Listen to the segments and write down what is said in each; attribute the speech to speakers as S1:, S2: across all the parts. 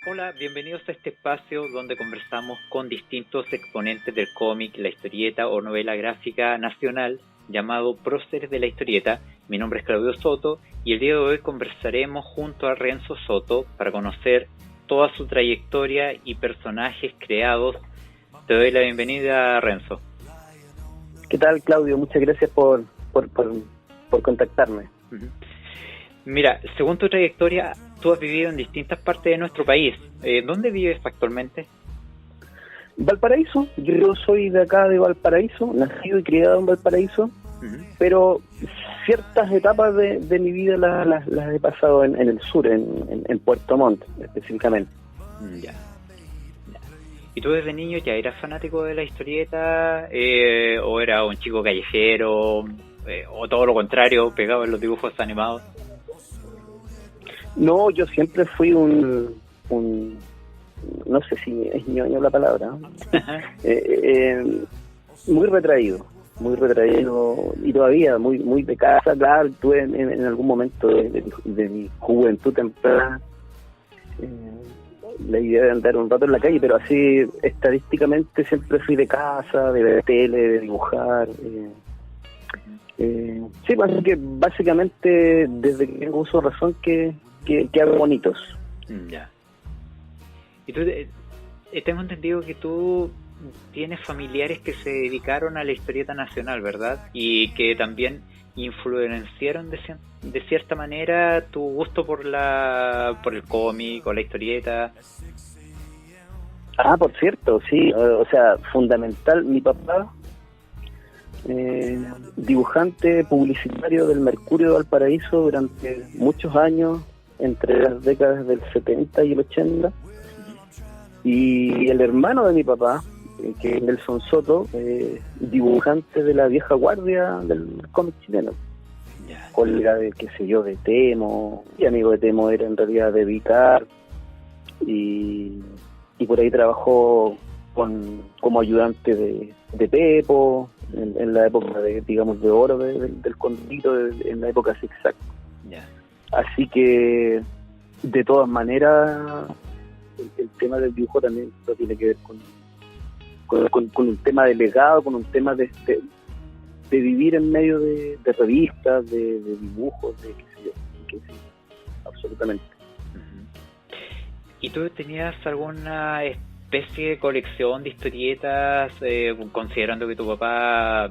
S1: Hola, bienvenidos a este espacio donde conversamos con distintos exponentes del cómic, la historieta o novela gráfica nacional llamado Próceres de la Historieta. Mi nombre es Claudio Soto y el día de hoy conversaremos junto a Renzo Soto para conocer toda su trayectoria y personajes creados. Te doy la bienvenida, Renzo.
S2: ¿Qué tal, Claudio? Muchas gracias por contactarme.
S1: Uh-huh. Mira, según tu trayectoria, tú has vivido en distintas partes de nuestro país. ¿Dónde vives actualmente?
S2: Valparaíso. Yo soy de acá de Valparaíso, nacido y criado en Valparaíso, pero ciertas etapas de mi vida las he pasado en el sur, en Puerto Montt específicamente.
S1: Ya. ¿Y tú desde niño ya eras fanático de la historieta o era un chico callejero o todo lo contrario, pegado en los dibujos animados?
S2: No, yo siempre fui un no sé si es ñoño la palabra, muy retraído y todavía muy de casa. Claro, tuve en algún momento de mi juventud temprana la idea de andar un rato en la calle, pero así estadísticamente siempre fui de casa, de ver tele, de dibujar. Sí, así que básicamente desde que tengo uso de razón que hago bonitos.
S1: Ya. Y tú, tengo entendido que tú tienes familiares que se dedicaron a la historieta nacional, ¿verdad? Y que también influenciaron de cierta manera tu gusto por el cómic o la historieta.
S2: Por cierto, sí, o sea, fundamental, mi papá, dibujante publicitario del Mercurio de Valparaíso durante muchos años, entre las décadas del 70 y el 80, y el hermano de mi papá, que es Nelson Soto, dibujante de la vieja guardia del cómic chileno, colega de, qué sé yo, de Temo, y amigo de Temo era en realidad de Vicar, y por ahí trabajó como ayudante de Pepo, en la época de oro del Condito, en la época zigzag. Así que, de todas maneras, el tema del dibujo también no tiene que ver con un tema de legado, con un tema de vivir en medio de revistas, de dibujos, de qué sé yo, que sí, absolutamente.
S1: ¿Y tú tenías alguna especie de colección de historietas, considerando que tu papá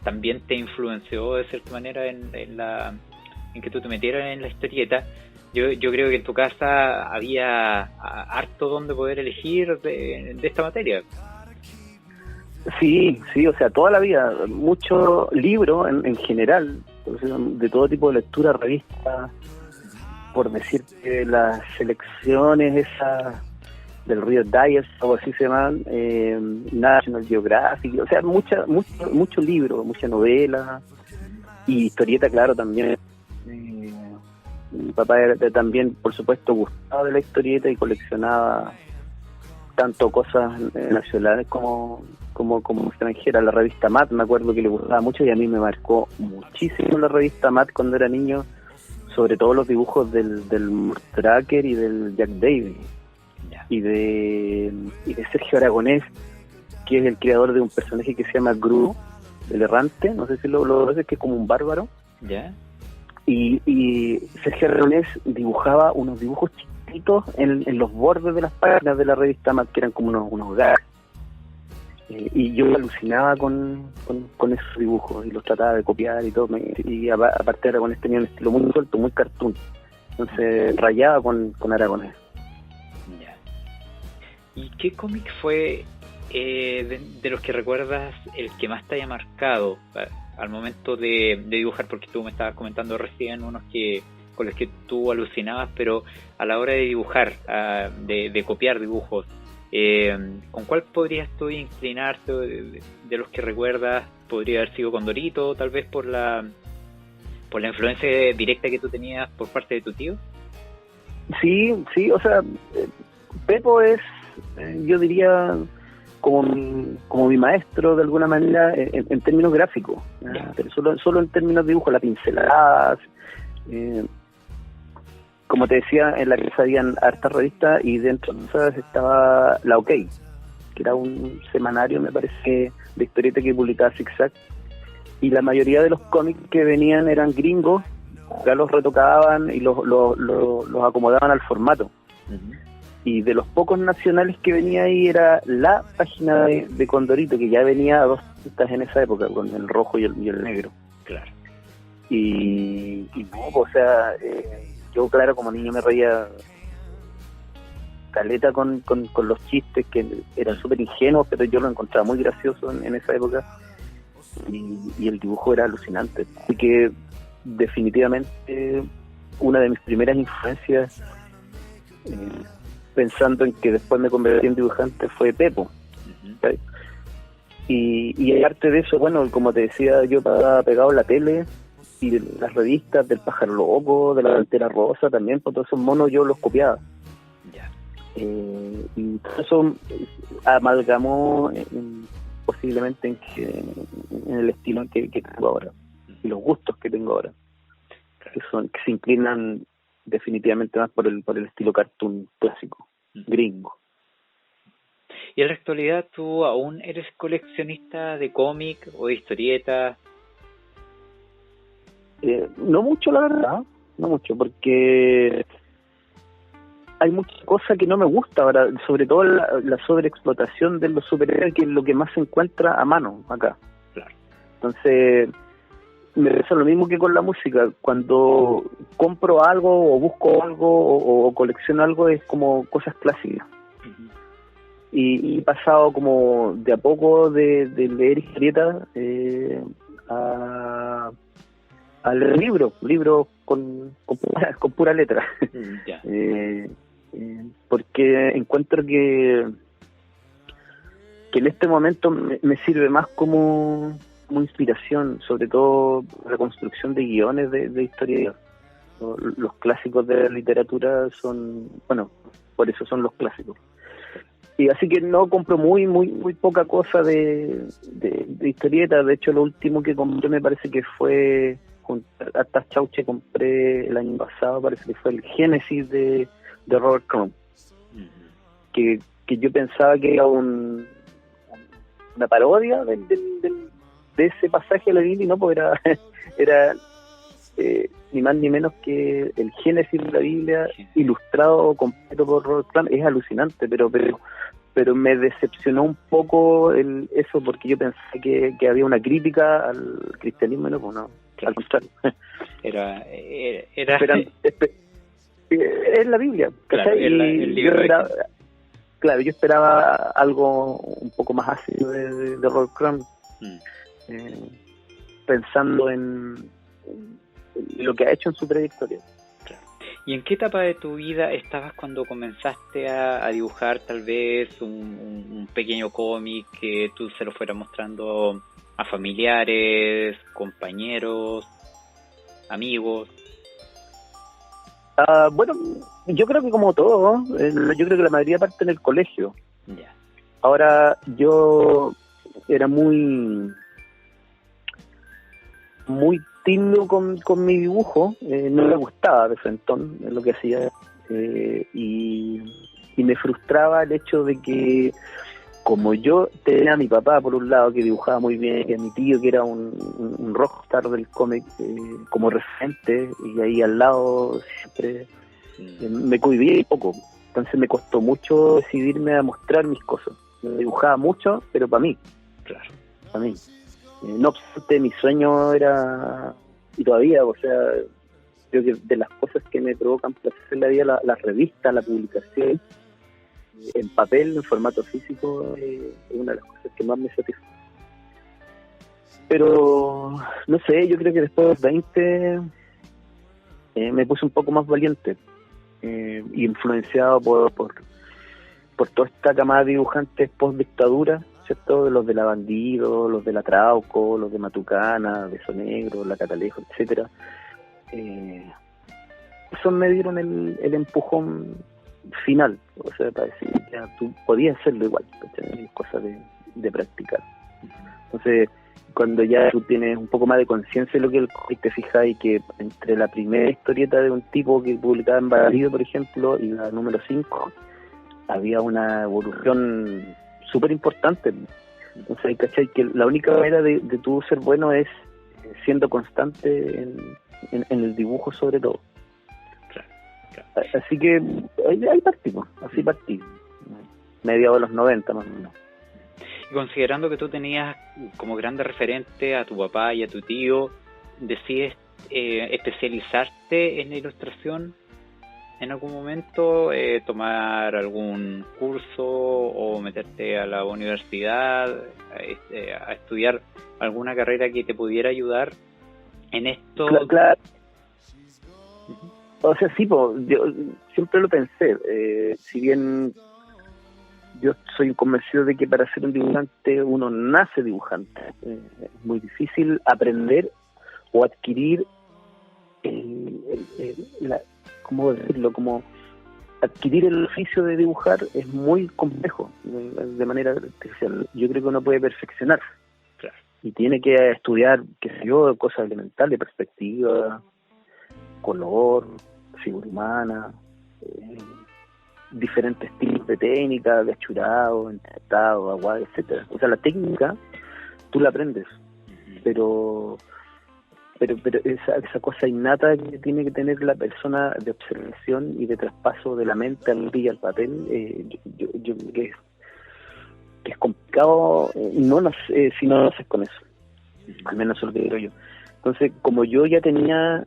S1: también te influenció de cierta manera en que tú te metieras en la historieta? Yo creo que en tu casa había harto donde poder elegir de esta materia.
S2: Sí, o sea, toda la vida, mucho libro en general, de todo tipo de lectura, revistas, por decir que las selecciones esas del Reader Digest, o así se llaman, National Geographic, o sea, mucho libro, mucha novela, y historieta, claro, también. Mi papá era también, por supuesto, gustaba de la historieta y coleccionaba tanto cosas nacionales como extranjeras. La revista Mad, me acuerdo que le gustaba mucho, y a mí me marcó muchísimo la revista Mad cuando era niño, sobre todo los dibujos del Tracker y del Jack Davis, y de Sergio Aragonés, que es el creador de un personaje que se llama Gru, el errante, no sé si lo ves, que es como un bárbaro. Y Sergio Aragonés dibujaba unos dibujos chiquitos en los bordes de las páginas de la revista Mad, que eran como unos gags. Y yo alucinaba con esos dibujos y los trataba de copiar y todo. Y aparte Aragonés tenía un estilo muy suelto, muy cartoon. Entonces rayaba con Aragonés.
S1: ¿Y qué cómic fue de los que recuerdas el que más te haya marcado al momento de dibujar? Porque tú me estabas comentando recién unos con los que tú alucinabas, pero a la hora de dibujar, de copiar dibujos, ¿con cuál podrías tú inclinarte de los que recuerdas? ¿Podría haber sido Condorito, tal vez por la influencia directa que tú tenías por parte de tu tío?
S2: Sí, o sea, Pepo es, yo diría, como mi maestro de alguna manera en términos gráficos, pero solo en términos de dibujo, las pinceladas, como te decía, en la casa habían hartas revistas y dentro de esas estaba La OK, que era un semanario, me parece, de historieta que publicaba Zig-Zag, y la mayoría de los cómics que venían eran gringos, ya los retocaban y los acomodaban al formato. Uh-huh. Y de los pocos nacionales que venía ahí era la página de Condorito, que ya venía a 2 tintas en esa época, con el rojo y el negro.
S1: Claro.
S2: Y no, o sea, yo claro, como niño me reía caleta con los chistes que eran súper ingenuos, pero yo lo encontraba muy gracioso en esa época, y el dibujo era alucinante. Así que definitivamente una de mis primeras influencias, pensando en que después me convertí en dibujante, fue Pepo. Uh-huh. Y aparte de eso, bueno, como te decía, yo estaba pegado en la tele y las revistas del Pájaro Loco, de la Pantera Rosa también, por todos esos monos yo los copiaba.
S1: Yeah.
S2: Y todo eso amalgamó posiblemente en el estilo que tengo ahora, y los gustos que tengo ahora, que se inclinan definitivamente más por el estilo cartoon clásico, gringo.
S1: ¿Y en la actualidad tú aún eres coleccionista de cómic o de historietas?
S2: No mucho, la verdad, no mucho, porque hay muchas cosas que no me gusta ahora, sobre todo la sobreexplotación de los superhéroes, que es lo que más se encuentra a mano acá.
S1: Claro.
S2: Entonces, me pasa lo mismo que con la música. Cuando compro algo o busco algo o colecciono algo, es como cosas clásicas. Uh-huh. Y he pasado como de a poco de leer historietas a leer libros con pura letra.
S1: Yeah.
S2: Porque encuentro que en este momento me sirve más como inspiración, sobre todo la construcción de guiones de historia. Los clásicos de la literatura son, bueno, por eso son los clásicos. Y así que no compro muy poca cosa de historietas. De hecho, lo último que compré me parece que fue, hasta Chauche compré el año pasado, parece que fue el Génesis de Robert Crumb. Uh-huh. Que yo pensaba que era una parodia de ese pasaje de la Biblia, y no, porque era ni más ni menos que el Génesis de la Biblia, ilustrado completo por Robert Crumb. Es alucinante, pero me decepcionó un poco eso, porque yo pensé que había una crítica al cristianismo, no, pues no, al contrario.
S1: Era
S2: es la Biblia,
S1: claro, el libro
S2: yo esperaba algo un poco más ácido de Robert Crumb, pensando en lo que ha hecho en su trayectoria.
S1: Claro. ¿Y en qué etapa de tu vida estabas cuando comenzaste a dibujar tal vez un pequeño cómic que tú se lo fueras mostrando a familiares, compañeros, amigos?
S2: Bueno, yo creo que como todo, yo creo que la mayoría parte en el colegio.
S1: Yeah.
S2: Ahora, yo era muy tímido con mi dibujo, no me gustaba de frentón lo que hacía, y me frustraba el hecho de que, como yo tenía a mi papá por un lado, que dibujaba muy bien, y a mi tío, que era un rockstar del cómic, como referente, y ahí al lado siempre me cohibía un poco. Entonces me costó mucho decidirme a mostrar mis cosas. Me dibujaba mucho, pero para mí.
S1: Claro.
S2: Para mí. No obstante, mi sueño era, y todavía, o sea, creo que de las cosas que me provocan placer en la vida, la revista, la publicación, en papel, en formato físico, es una de las cosas que más me satisface. Pero, no sé, yo creo que después de los 20 me puse un poco más valiente, y influenciado por toda esta camada de dibujantes post-dictadura, ¿cierto? De los de la Bandido, los de la Trauco, los de Matucana, Beso Negro, la Catalejo, etcétera. Eso me dieron el empujón final, o sea, para decir, ya tú podías hacerlo igual, ¿cachai? Cosas de practicar. Entonces, cuando ya tú tienes un poco más de conciencia de lo que es el cómic, te fijas y que entre la primera historieta de un tipo que publicaba en Barrio, por ejemplo, y la número 5, había una evolución súper importante. Entonces, ¿cachai? Que la única manera de tú ser bueno es siendo constante en el dibujo, sobre todo. Claro. Así que ahí partimos, así partí. Mediados de los 90 más o menos.
S1: Y considerando que tú tenías como grande referente a tu papá y a tu tío, ¿decides especializarte en la ilustración en algún momento? ¿Tomar algún curso o meterte a la universidad a estudiar alguna carrera que te pudiera ayudar en esto?
S2: Claro. O sea, sí, yo siempre lo pensé. Si bien yo soy convencido de que para ser un dibujante uno nace dibujante, es muy difícil aprender o adquirir ¿cómo decirlo? Como adquirir el oficio de dibujar es muy complejo de manera artificial. Yo creo que uno puede perfeccionarse.
S1: Claro.
S2: Y tiene que estudiar, qué sé yo, cosas elementales, perspectiva, color, figura humana, diferentes tipos de técnicas, de achurado, entretado, aguado, etcétera. O sea, la técnica tú la aprendes, pero esa cosa innata que tiene que tener la persona de observación y de traspaso de la mente al lápiz y al papel, yo creo que es complicado si no lo haces con eso. Al menos eso es lo que digo yo. Entonces, como yo ya tenía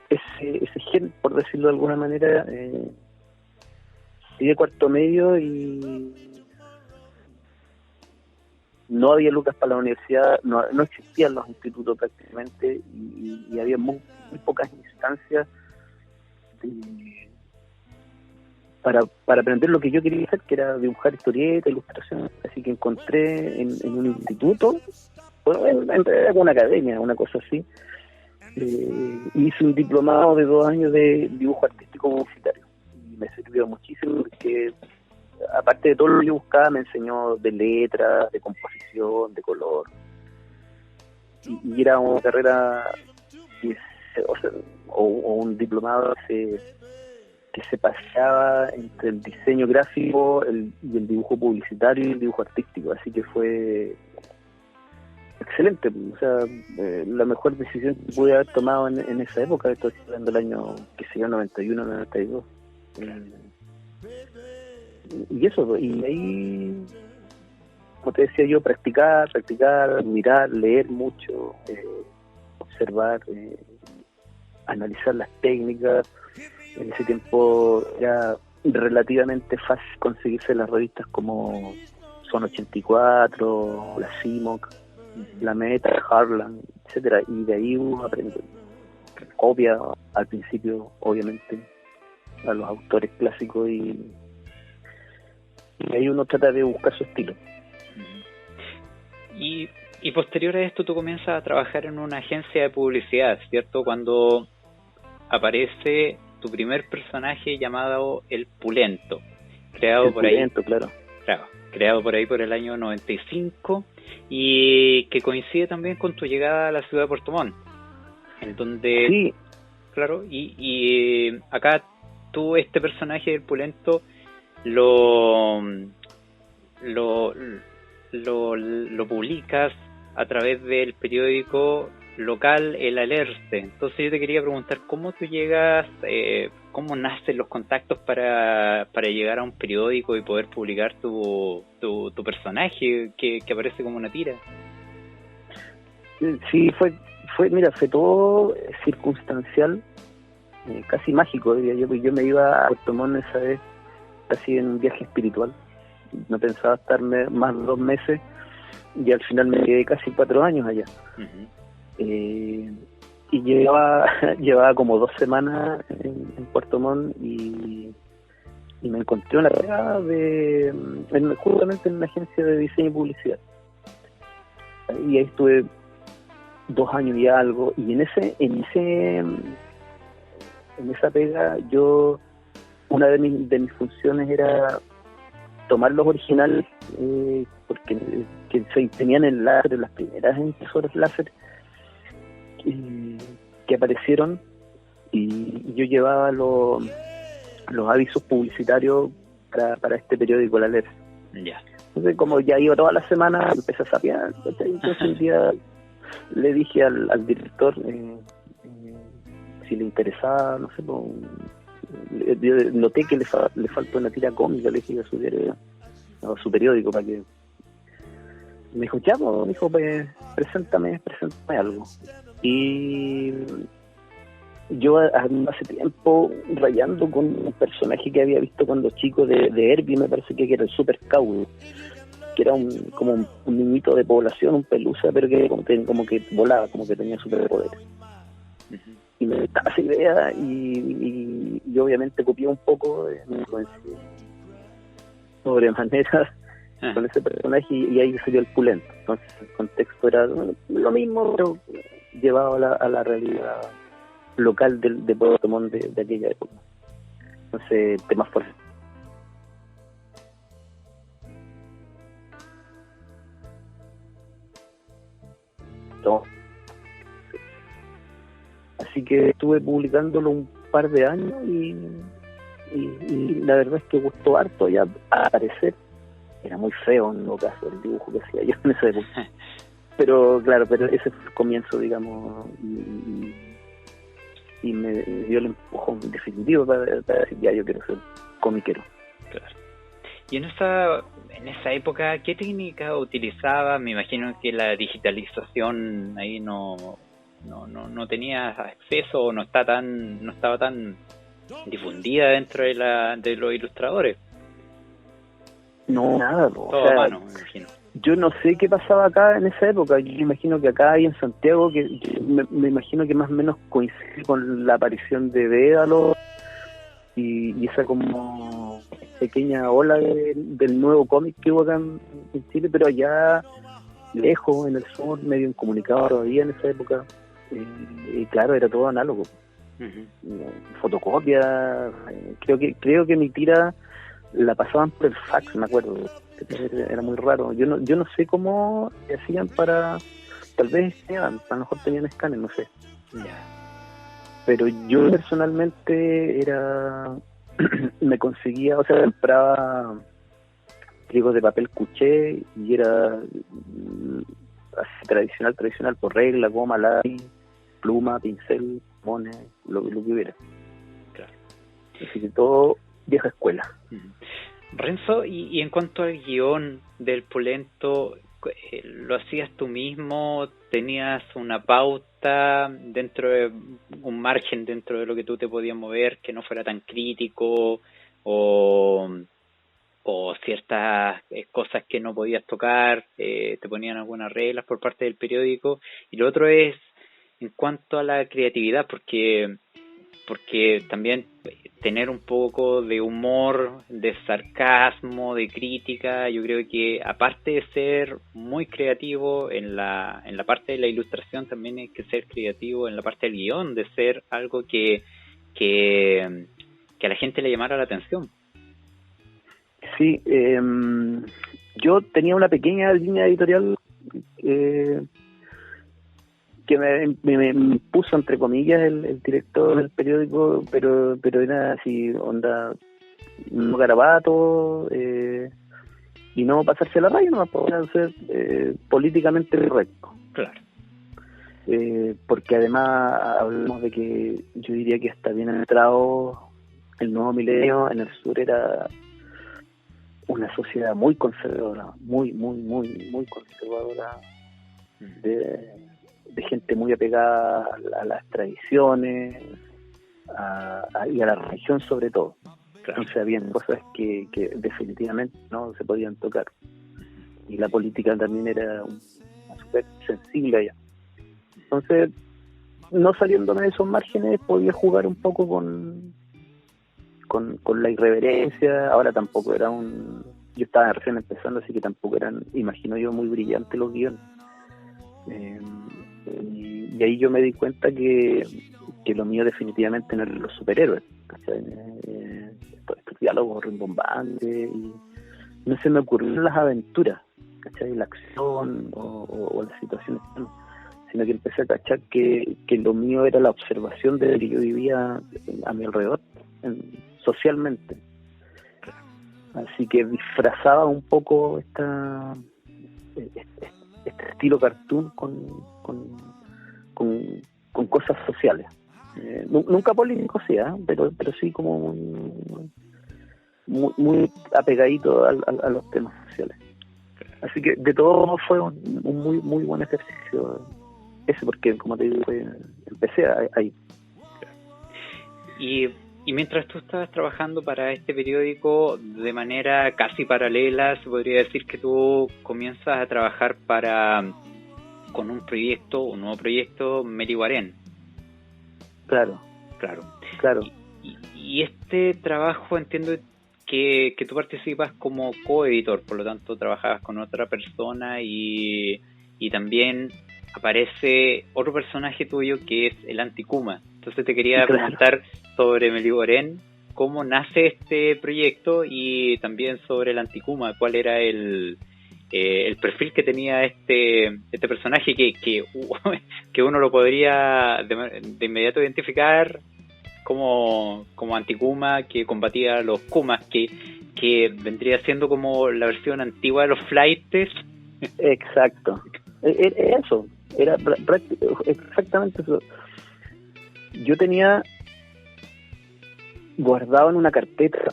S2: ese gen, por decirlo de alguna manera, de cuarto medio y no había lucas para la universidad, no existían los institutos prácticamente y había muy pocas instancias para aprender lo que yo quería hacer, que era dibujar historietas, ilustración. Así que encontré en un instituto, en una academia, una cosa así, hice un diplomado de 2 años de dibujo artístico publicitario y me sirvió muchísimo porque aparte de todo lo que yo buscaba, me enseñó de letras, de composición, de color. Y era una carrera o un diplomado que se paseaba entre el diseño gráfico y el dibujo publicitario y el dibujo artístico. Así que fue excelente. O sea, la mejor decisión que pude haber tomado en esa época. Estoy hablando del año, que se 91, 92. Y eso, y ahí, como te decía yo, practicar, mirar, leer mucho, observar, analizar las técnicas. En ese tiempo era relativamente fácil conseguirse las revistas como Son 84, la CIMOC, la Meta, Harlan, etcétera, y de ahí uno aprende. Copia al principio, obviamente, a los autores clásicos y ahí uno trata de buscar su estilo.
S1: Y posterior a esto tú comienzas a trabajar en una agencia de publicidad, ¿cierto? Cuando aparece tu primer personaje llamado El Pulento, creado por ahí por el año 95 y que coincide también con tu llegada a la ciudad de Puerto Montt, en donde,
S2: sí,
S1: claro, y acá tú este personaje del Pulento lo publicas a través del periódico local El Alerce. Entonces yo te quería preguntar cómo tú llegas, cómo nacen los contactos para llegar a un periódico y poder publicar tu personaje que aparece como una tira.
S2: Sí, fue todo circunstancial, casi mágico, diría yo, porque yo me iba a Puerto Montt esa vez casi en un viaje espiritual. No pensaba estarme más de 2 meses y al final me quedé casi 4 años allá. Uh-huh. Y llevaba como 2 semanas en Puerto Montt y me encontré una pega justamente en una agencia de diseño y publicidad. Y ahí estuve 2 años y algo, y en esa pega una de mis funciones era tomar los originales, porque que se tenían en láser, las primeras impresoras láser que aparecieron, y yo llevaba los avisos publicitarios para este periódico, La Alerta.
S1: Ya.
S2: Entonces, como ya iba toda la semana, empecé a sapear. Entonces un día le dije al director si le interesaba, no sé, yo noté que le faltó una tira cómica, le dije a su periódico para que... Me dijo, ya, pues, me dijo, pues, preséntame algo. Y yo hace tiempo rayando con un personaje que había visto cuando chico de Herbie, me parece que era el Super Cowboy, que era como un niñito de población, un pelusa, pero que como que volaba, como que tenía superpoderes. Uh-huh. Y me gustaba esa idea, y yo obviamente copié un poco, me influencié sobremanera con ese personaje, y ahí salió el Pulento. Entonces el contexto era lo mismo, pero llevado a la realidad local de Puerto Montt de aquella época. Entonces, temas fuertes. Así que estuve publicándolo un par de años y la verdad es que gustó harto. Ya a aparecer era muy feo en todo caso el dibujo que hacía yo en esa época. Pero claro, ese fue el comienzo, digamos, y me dio el empujón definitivo para decir, ya, yo quiero ser comiquero.
S1: Claro. Y en esa época, ¿qué técnica utilizaba? Me imagino que la digitalización ahí no tenía acceso, no estaba tan difundida dentro de los ilustradores.
S2: No, nada.
S1: Todo a mano, me imagino.
S2: Yo no sé qué pasaba acá en esa época. Yo imagino que acá y en Santiago, que me imagino que más o menos coincide con la aparición de Dédalo y esa como pequeña ola del nuevo cómic que hubo acá en Chile, pero allá lejos, en el sur, medio incomunicado todavía en esa época. Y claro, era todo análogo. Uh-huh. Fotocopia. Creo que mi tira la pasaban por el fax, me acuerdo. Era muy raro. Yo no sé cómo hacían para... Tal vez a lo mejor tenían escáner, no sé.
S1: Yeah.
S2: Pero yo personalmente me conseguía, o sea, compraba pliegos de papel cuché y era así tradicional, por regla, goma, lápiz, pluma, pincel, mones, lo que hubiera.
S1: Claro.
S2: Así que todo vieja escuela.
S1: Renzo, y en cuanto al guión del Pulento, ¿lo hacías tú mismo? ¿Tenías una pauta dentro de un margen dentro de lo que tú te podías mover, que no fuera tan crítico, o ciertas cosas que no podías tocar, te ponían algunas reglas por parte del periódico? Y lo otro es en cuanto a la creatividad, porque también tener un poco de humor, de sarcasmo, de crítica, yo creo que aparte de ser muy creativo en la parte de la ilustración, también hay que ser creativo en la parte del guión, de ser algo que a la gente le llamara la atención.
S2: Sí, yo tenía una pequeña línea editorial que me puso entre comillas el director del periódico, pero era así, onda, no garabato, y no pasarse la raya, no poder ser políticamente correcto.
S1: Claro.
S2: Porque además hablamos de que yo diría que hasta bien entrado el nuevo milenio, en el sur era una sociedad muy conservadora, muy conservadora, de gente muy apegada a las tradiciones y a la religión sobre todo. Claro. Entonces habían cosas que definitivamente no se podían tocar, y la política también era súper sensible allá. Entonces, no saliéndome de esos márgenes, podía jugar un poco con la irreverencia. Ahora tampoco era yo estaba recién empezando, así que tampoco eran, imagino yo, muy brillantes los guiones. Y ahí yo me di cuenta que lo mío definitivamente no eran los superhéroes, estos diálogos rimbombantes no se me ocurrieron las aventuras, ¿cachai? La acción o las situaciones, sino que empecé a cachar que lo mío era la observación de lo que yo vivía a mi alrededor, socialmente. Así que disfrazaba un poco este estilo cartoon con cosas sociales. Nunca político, sí, pero sí como muy apegadito a los temas sociales. Así que de todo fue un muy buen ejercicio ese, porque como te digo, empecé ahí.
S1: Y mientras tú estabas trabajando para este periódico de manera casi paralela, se podría decir que tú comienzas a trabajar con un nuevo proyecto, Meliguarén.
S2: Claro.
S1: Y este trabajo entiendo que tú participas como coeditor, por lo tanto trabajabas con otra persona y también aparece otro personaje tuyo que es el Anticuma. Entonces te quería preguntar sobre Meliguarén, cómo nace este proyecto, y también sobre el Anticuma, cuál era el perfil que tenía este personaje que uno lo podría de inmediato identificar como Anticuma, que combatía a los Kumas, que vendría siendo como la versión antigua de los Flaites.
S2: Exacto. Eso, era exactamente eso. Yo tenía guardado en una carpeta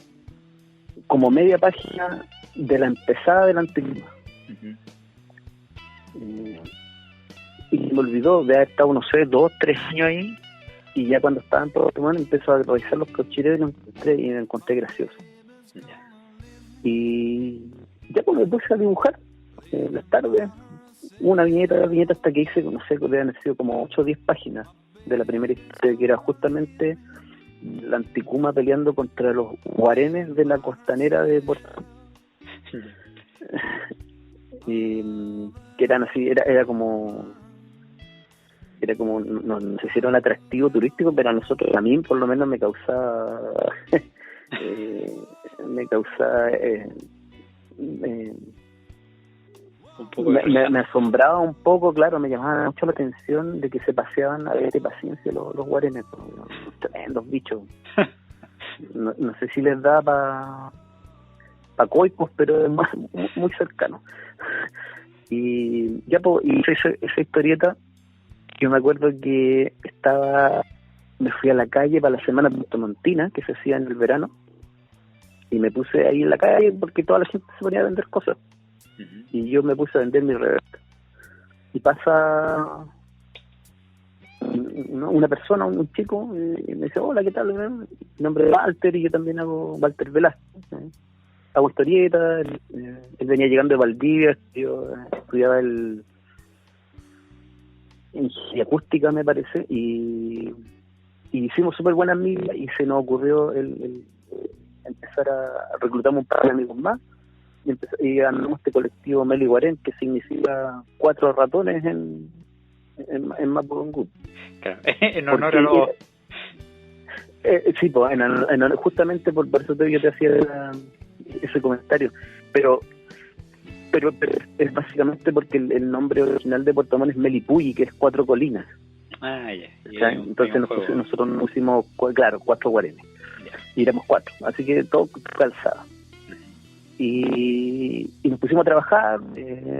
S2: como media página de la empezada del Anticuma. Y me olvidó de haber estado, no sé, 2, 3 años ahí, y ya cuando estaban todos tomando empezó a revisar los cochireos y lo encontré gracioso. Y ya pues me puse a dibujar en las tardes, una viñeta hasta que hice, no sé, deben haber sido como 8 o 10 páginas de la primera historia, que era justamente la Anticuma peleando contra los guarenes de la costanera de Puerto. Y que eran así, era como no sé si era un atractivo turístico, pero a nosotros, a mí por lo menos me causaba me asombraba un poco, claro, me llamaba mucho la atención de que se paseaban a ver de paciencia los guarenes, los tremendos bichos. No sé si les da para coipos, pero es muy cercano. Y ya hice esa historieta. Yo me acuerdo que me fui a la calle para la semana puntomontina que se hacía en el verano, y me puse ahí en la calle porque toda la gente se ponía a vender cosas. Y yo me puse a vender mi revista, y pasa una persona, un chico, y me dice: hola, ¿qué tal? Mi nombre es Walter, y yo también hago, Walter Velázquez, hago historietas. Él venía llegando de Valdivia, yo estudiaba ingeniería acústica, me parece, y hicimos súper buenas amigas, y se nos ocurrió el empezar a reclutar un par de amigos más, y ganamos este colectivo Meliguarén, que significa 4 ratones en Mapudungun.
S1: Claro, en honor a los...
S2: sí, pues, justamente por eso yo te hacía ese comentario, pero es básicamente porque el nombre original de Puerto Montt es Melipulli, que es 4 colinas. Entonces nosotros nos pusimos, claro, 4 guarenes. Y éramos 4, así que todo calzado. Y nos pusimos a trabajar,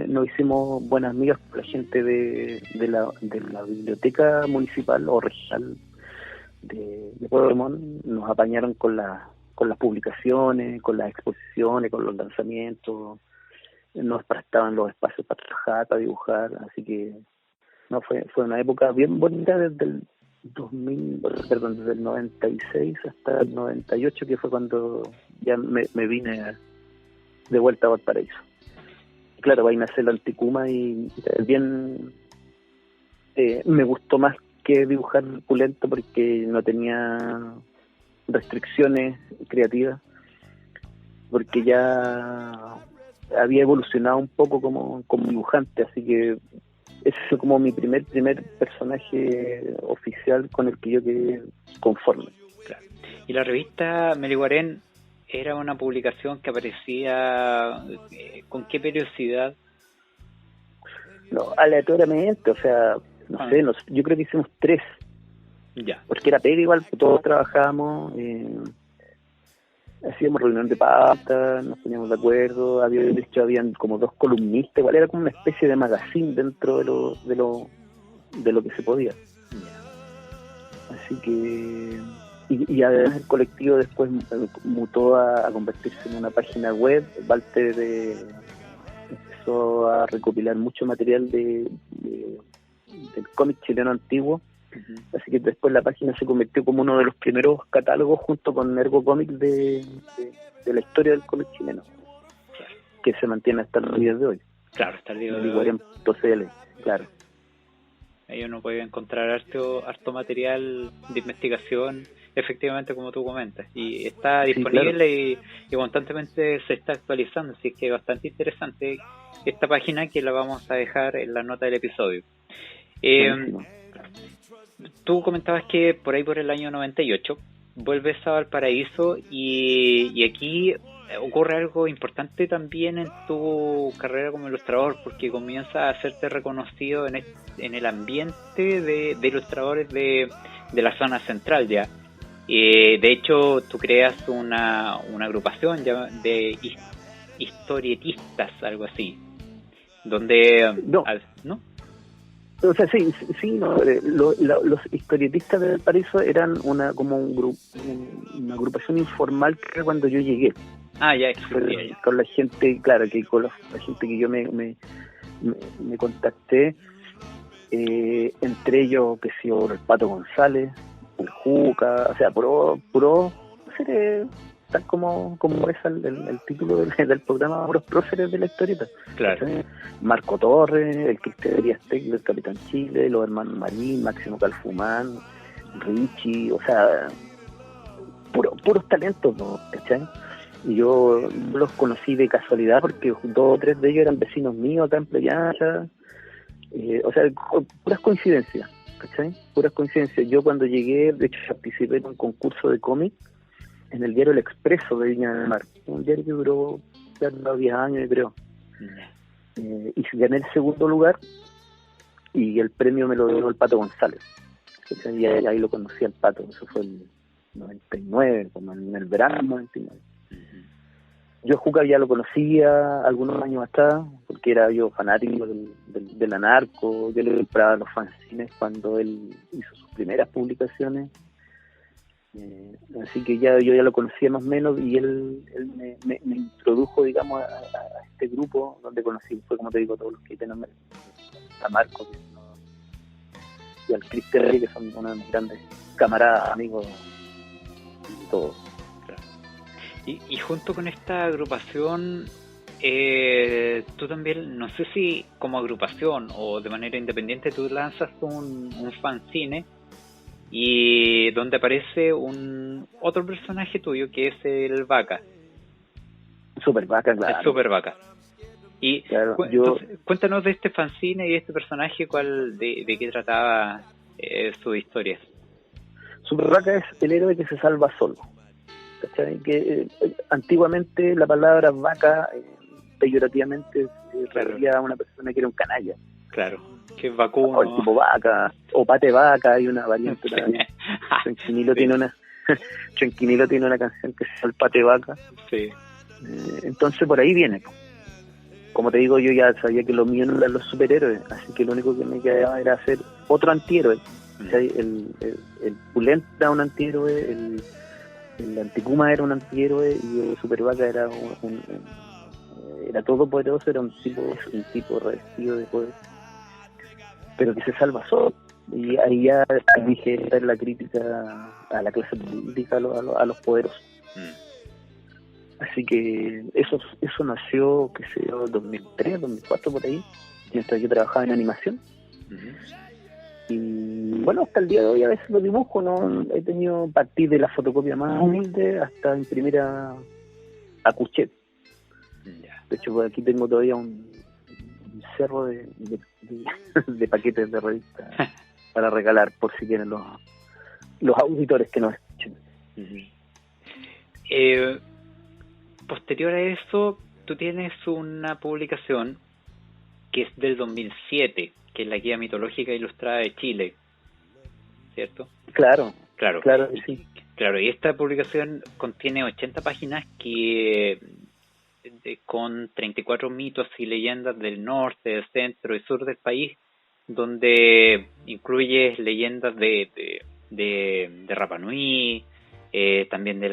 S2: nos hicimos buenas amigas con la gente de la biblioteca municipal o regional de Puerto Montt. Nos apañaron con las publicaciones, con las exposiciones, con los lanzamientos. Nos prestaban los espacios para trabajar, para dibujar, así que fue una época bien bonita desde el 96 hasta el 98, que fue cuando ya me vine de vuelta a Valparaíso. Claro, ahí nace el Anticuma, y también me gustó más que dibujar pulento porque no tenía restricciones creativas, porque ya había evolucionado un poco como dibujante, así que ese fue como mi primer personaje oficial con el que yo quedé conforme.
S1: Claro. Y la revista Meliguarén era una publicación que aparecía, ¿con qué periodicidad?
S2: No, aleatoriamente, o sea, no sé, yo creo que hicimos 3.
S1: Ya.
S2: Porque era pega igual, todos trabajábamos, hacíamos reunión de pauta, nos poníamos de acuerdo, de hecho habían como 2 columnistas, igual era como una especie de magazine dentro de lo que se podía. Así que, y además el colectivo después mutó a convertirse en una página web. Walter empezó a recopilar mucho material del cómic chileno antiguo. Uh-huh. Así que después la página se convirtió como uno de los primeros catálogos junto con Ergo Comics de la historia del cómic chileno, claro, que se mantiene hasta los días de hoy.
S1: Claro, hasta el día de hoy.
S2: CL, claro.
S1: Ahí uno puede encontrar harto material de investigación, efectivamente, como tú comentas, y está disponible, sí, claro. y constantemente se está actualizando, así que es bastante interesante esta página, que la vamos a dejar en la nota del episodio. Tú comentabas que por ahí por el año 98 vuelves a Valparaíso y aquí ocurre algo importante también en tu carrera como ilustrador, porque comienzas a hacerte reconocido en el ambiente de ilustradores de la zona central ya. De hecho, tú creas una agrupación ya de historietistas, algo así, donde...
S2: ¿No? O sea, sí, no, los historietistas de Valparaíso eran una agrupación informal que era cuando yo llegué.
S1: Ah, ya,
S2: con la gente, claro, que con la gente que yo me contacté, entre ellos, que sí, el Pato González, el Juca, o sea, puro seres, tal como es el título del programa, puros próceres de la historieta.
S1: Claro.
S2: Marco Torres, el Cristian Díaz Tecla, el Capitán Chile, los hermanos Marín, Máximo Calfumán, Richie, o sea, puros talentos, ¿no? ¿Cachai? Y yo los conocí de casualidad porque 2 o 3 de ellos eran vecinos míos acá en Playa. O sea, puras coincidencias, ¿cachai? Puras coincidencias. Yo cuando llegué, de hecho, participé en un concurso de cómic en el diario El Expreso de Viña del Mar, un diario que duró ya 10 años, creo. Y gané el 2º lugar y el premio me lo dio el Pato González. Y ahí lo conocí al Pato, eso fue el 99, como en el verano del 99. Yo Juca ya lo conocía algunos años atrás, porque era yo fanático del anarco. Yo le compraba los fanzines cuando él hizo sus primeras publicaciones, así que yo ya lo conocía más o menos, y él me introdujo, digamos, a este grupo donde conocí, fue como te digo, todos los que tienen a Marco y al Cristian Rey, que son uno de mis grandes camaradas, amigos y todo.
S1: Y junto con esta agrupación, tú también, no sé si como agrupación o de manera independiente, tú lanzas un fanzine y donde aparece otro personaje tuyo que es el Vaca.
S2: Super Vaca, claro.
S1: El Super Vaca. Y
S2: claro,
S1: entonces, cuéntanos de este fanzine y de este personaje, de qué trataba sus historias.
S2: Super Vaca es el héroe que se salva solo. ¿Cachai? Que antiguamente la palabra vaca peyorativamente se refería a una persona que era un canalla.
S1: Claro, que es vacuno.
S2: O el tipo vaca, o pate vaca, hay una variante. Chanquinilo tiene una Chanquinilo tiene una canción que se llama El Pate Vaca.
S1: Sí.
S2: Entonces por ahí viene. Como te digo, yo ya sabía que lo mío no eran los superhéroes, así que lo único que me quedaba era hacer otro antihéroe. El Pulenta era un antihéroe, el Anticuma era un antihéroe, y el Super Vaca era era todopoderoso, era un tipo revestido de poder, pero que se salva solo. Y ahí ya dije, esta es la crítica a la clase política, a los poderosos. Así que eso nació, qué sé yo, 2003, 2004, por ahí, mientras yo trabajaba en animación. Y bueno, hasta el día de hoy a veces lo dibujo, ¿no? He tenido partir de la fotocopia más humilde hasta imprimir a Cuchet. De hecho, por aquí tengo todavía un cerro de paquetes de revistas para regalar, por si quieren los auditores que nos escuchen.
S1: posterior a eso, tú tienes una publicación que es del 2007, que es la Guía Mitológica Ilustrada de Chile, ¿cierto?
S2: Claro,
S1: Claro,
S2: claro que sí.
S1: claro, y esta publicación contiene 80 páginas con 34 mitos y leyendas del norte, del centro y sur del país, donde incluye leyendas de Rapa Nui, también de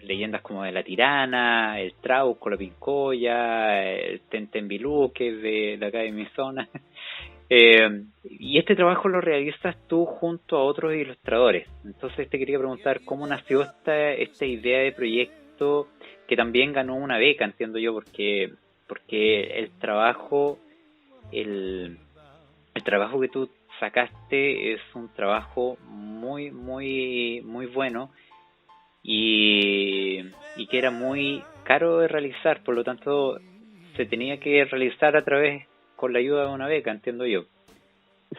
S1: leyendas como de la Tirana, el Trauco, la Pincoya, el Tentembilú, que es de acá de mi zona. Y este trabajo lo realizas tú junto a otros ilustradores. Entonces te quería preguntar cómo nació esta idea de proyecto, que también ganó una beca, entiendo yo, porque el trabajo que tú sacaste es un trabajo muy muy muy bueno, y que era muy caro de realizar, por lo tanto se tenía que realizar con la ayuda de una beca, entiendo yo.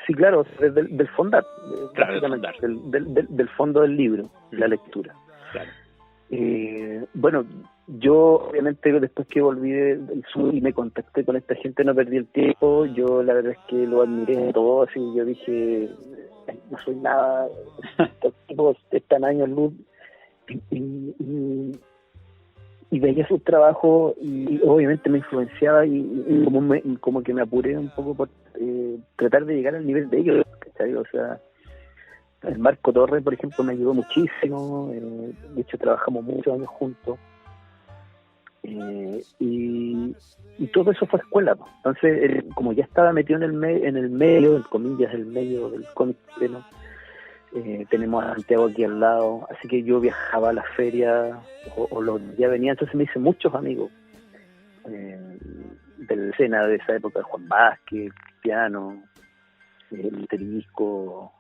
S2: Sí, claro, del Fondat,
S1: Claro, del Fondar.
S2: del fondo del libro, la lectura.
S1: Claro.
S2: Bueno, yo obviamente después que volví del sur y me contacté con esta gente, no perdí el tiempo. Yo la verdad es que lo admiré todo, así yo dije, no soy nada, estos tipos están años luz, y veía sus trabajos y obviamente me influenciaba y como que me apuré un poco por tratar de llegar al nivel de ellos, ¿cachai? O sea, el Marco Torres, por ejemplo, me ayudó muchísimo, de hecho trabajamos muchos años juntos, y todo eso fue escuela, ¿no? Entonces, como ya estaba metido en el medio, en comillas, el medio del cómic chileno, tenemos a Santiago aquí al lado, así que yo viajaba a las ferias ya venía, entonces me hice muchos amigos de la escena de esa época, Juan Vázquez, Cristiano, el Terisco,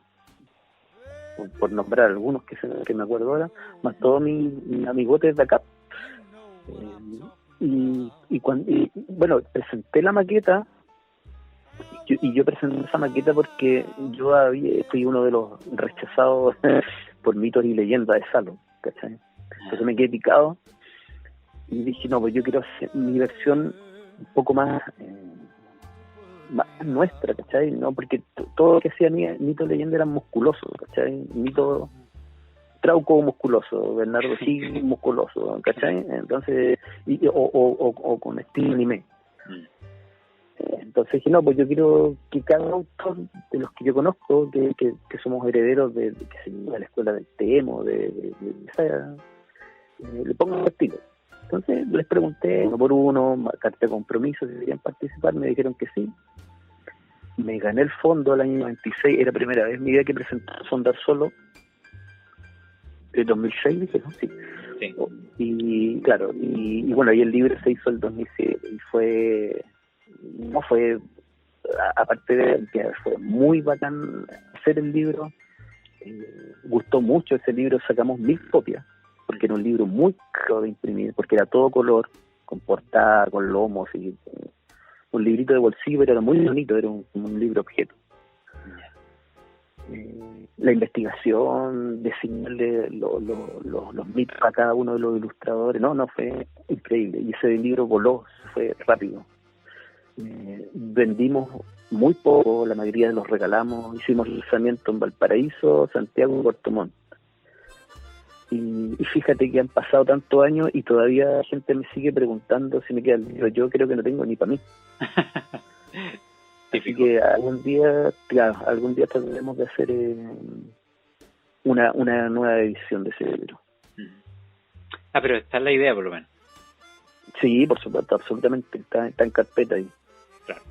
S2: por nombrar algunos que me acuerdo ahora, más todos mis amigotes de acá. Bueno, presenté la maqueta, y yo presenté esa maqueta porque yo fui uno de los rechazados por mitos y leyendas de Salo, ¿cachai? Entonces me quedé picado y dije, no, pues yo quiero hacer mi versión un poco más nuestra, ¿cachai? No, porque todo lo que hacía mito y leyenda era musculoso, ¿cachai? Mito Trauco musculoso, Bernardo Higgins musculoso, ¿cachai? Entonces, o con estilo anime. Entonces dije, no, pues yo quiero que cada autor de los que yo conozco, que somos herederos de la escuela del Temo, de esa, le ponga un estilo. Entonces les pregunté uno por uno, carta de compromiso, si querían participar, me dijeron que sí. Me gané el fondo el año 96, era la primera vez en mi vida que presenté Fondar solo. ¿En 2006 dije, no? Sí. Y claro, y bueno, y el libro se hizo el 2007 y fue, aparte de que fue muy bacán hacer el libro, gustó mucho ese libro, sacamos 1000 copias, porque era un libro muy caro de imprimir, porque era todo color, con portada, con lomos, y un librito de bolsillo, pero era muy bonito, era un libro objeto. La investigación, designarle los mitos a cada uno de los ilustradores, no, fue increíble, y ese libro voló, fue rápido. Vendimos muy poco, la mayoría de los regalamos, hicimos lanzamiento en Valparaíso, Santiago y Puerto Montt. Y fíjate que han pasado tantos años y todavía la gente me sigue preguntando si me queda el libro. Yo creo que no tengo ni para mí. Así que algún día tendremos de hacer una nueva edición de ese libro.
S1: Pero está en la idea, por lo menos.
S2: Sí, por supuesto, absolutamente. Está en carpeta ahí.
S1: Claro.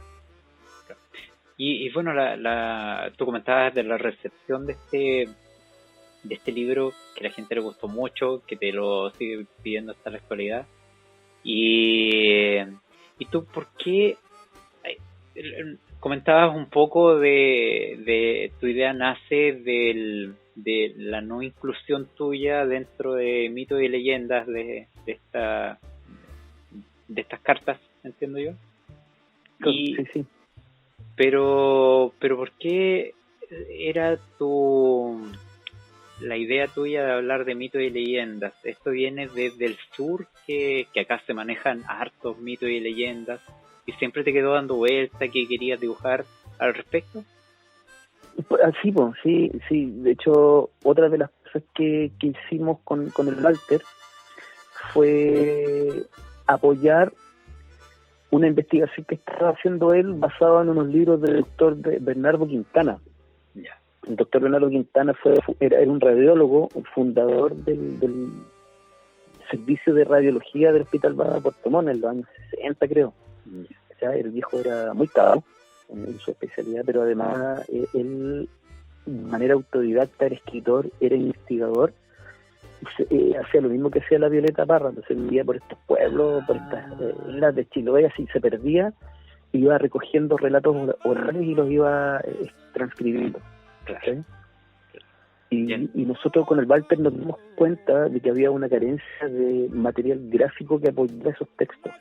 S1: Y bueno, tú comentabas de la recepción de este libro, que la gente le gustó mucho, que te lo sigue pidiendo hasta la actualidad. Y tú, ¿por qué? Comentabas un poco de tu idea nace de la no inclusión tuya dentro de mitos y leyendas de estas cartas, entiendo yo.
S2: Sí.
S1: Pero ¿por qué era tu la idea tuya de hablar de mitos y leyendas, ¿esto viene desde el sur, que acá se manejan hartos mitos y leyendas, y siempre te quedó dando vuelta que querías dibujar al respecto?
S2: Sí, pues, sí. De hecho, otra de las cosas que hicimos con el Walter fue apoyar una investigación que estaba haciendo él basada en unos libros del doctor Bernardo Quintana.
S1: Ya.
S2: El doctor Bernardo Quintana era un radiólogo, un fundador del servicio de radiología del Hospital Bada Puerto Montt en los años 60, creo.
S1: Ya.
S2: O sea, el viejo era muy caro en su especialidad, pero además él, de manera autodidacta, era escritor, era investigador, hacía lo mismo que hacía la Violeta Parra. Entonces vivía por estos pueblos, por estas islas de Chiloé, así se perdía, iba recogiendo relatos orales y los iba transcribiendo.
S1: Claro.
S2: Y nosotros con el Walter nos dimos cuenta de que había una carencia de material gráfico que apoyara esos textos.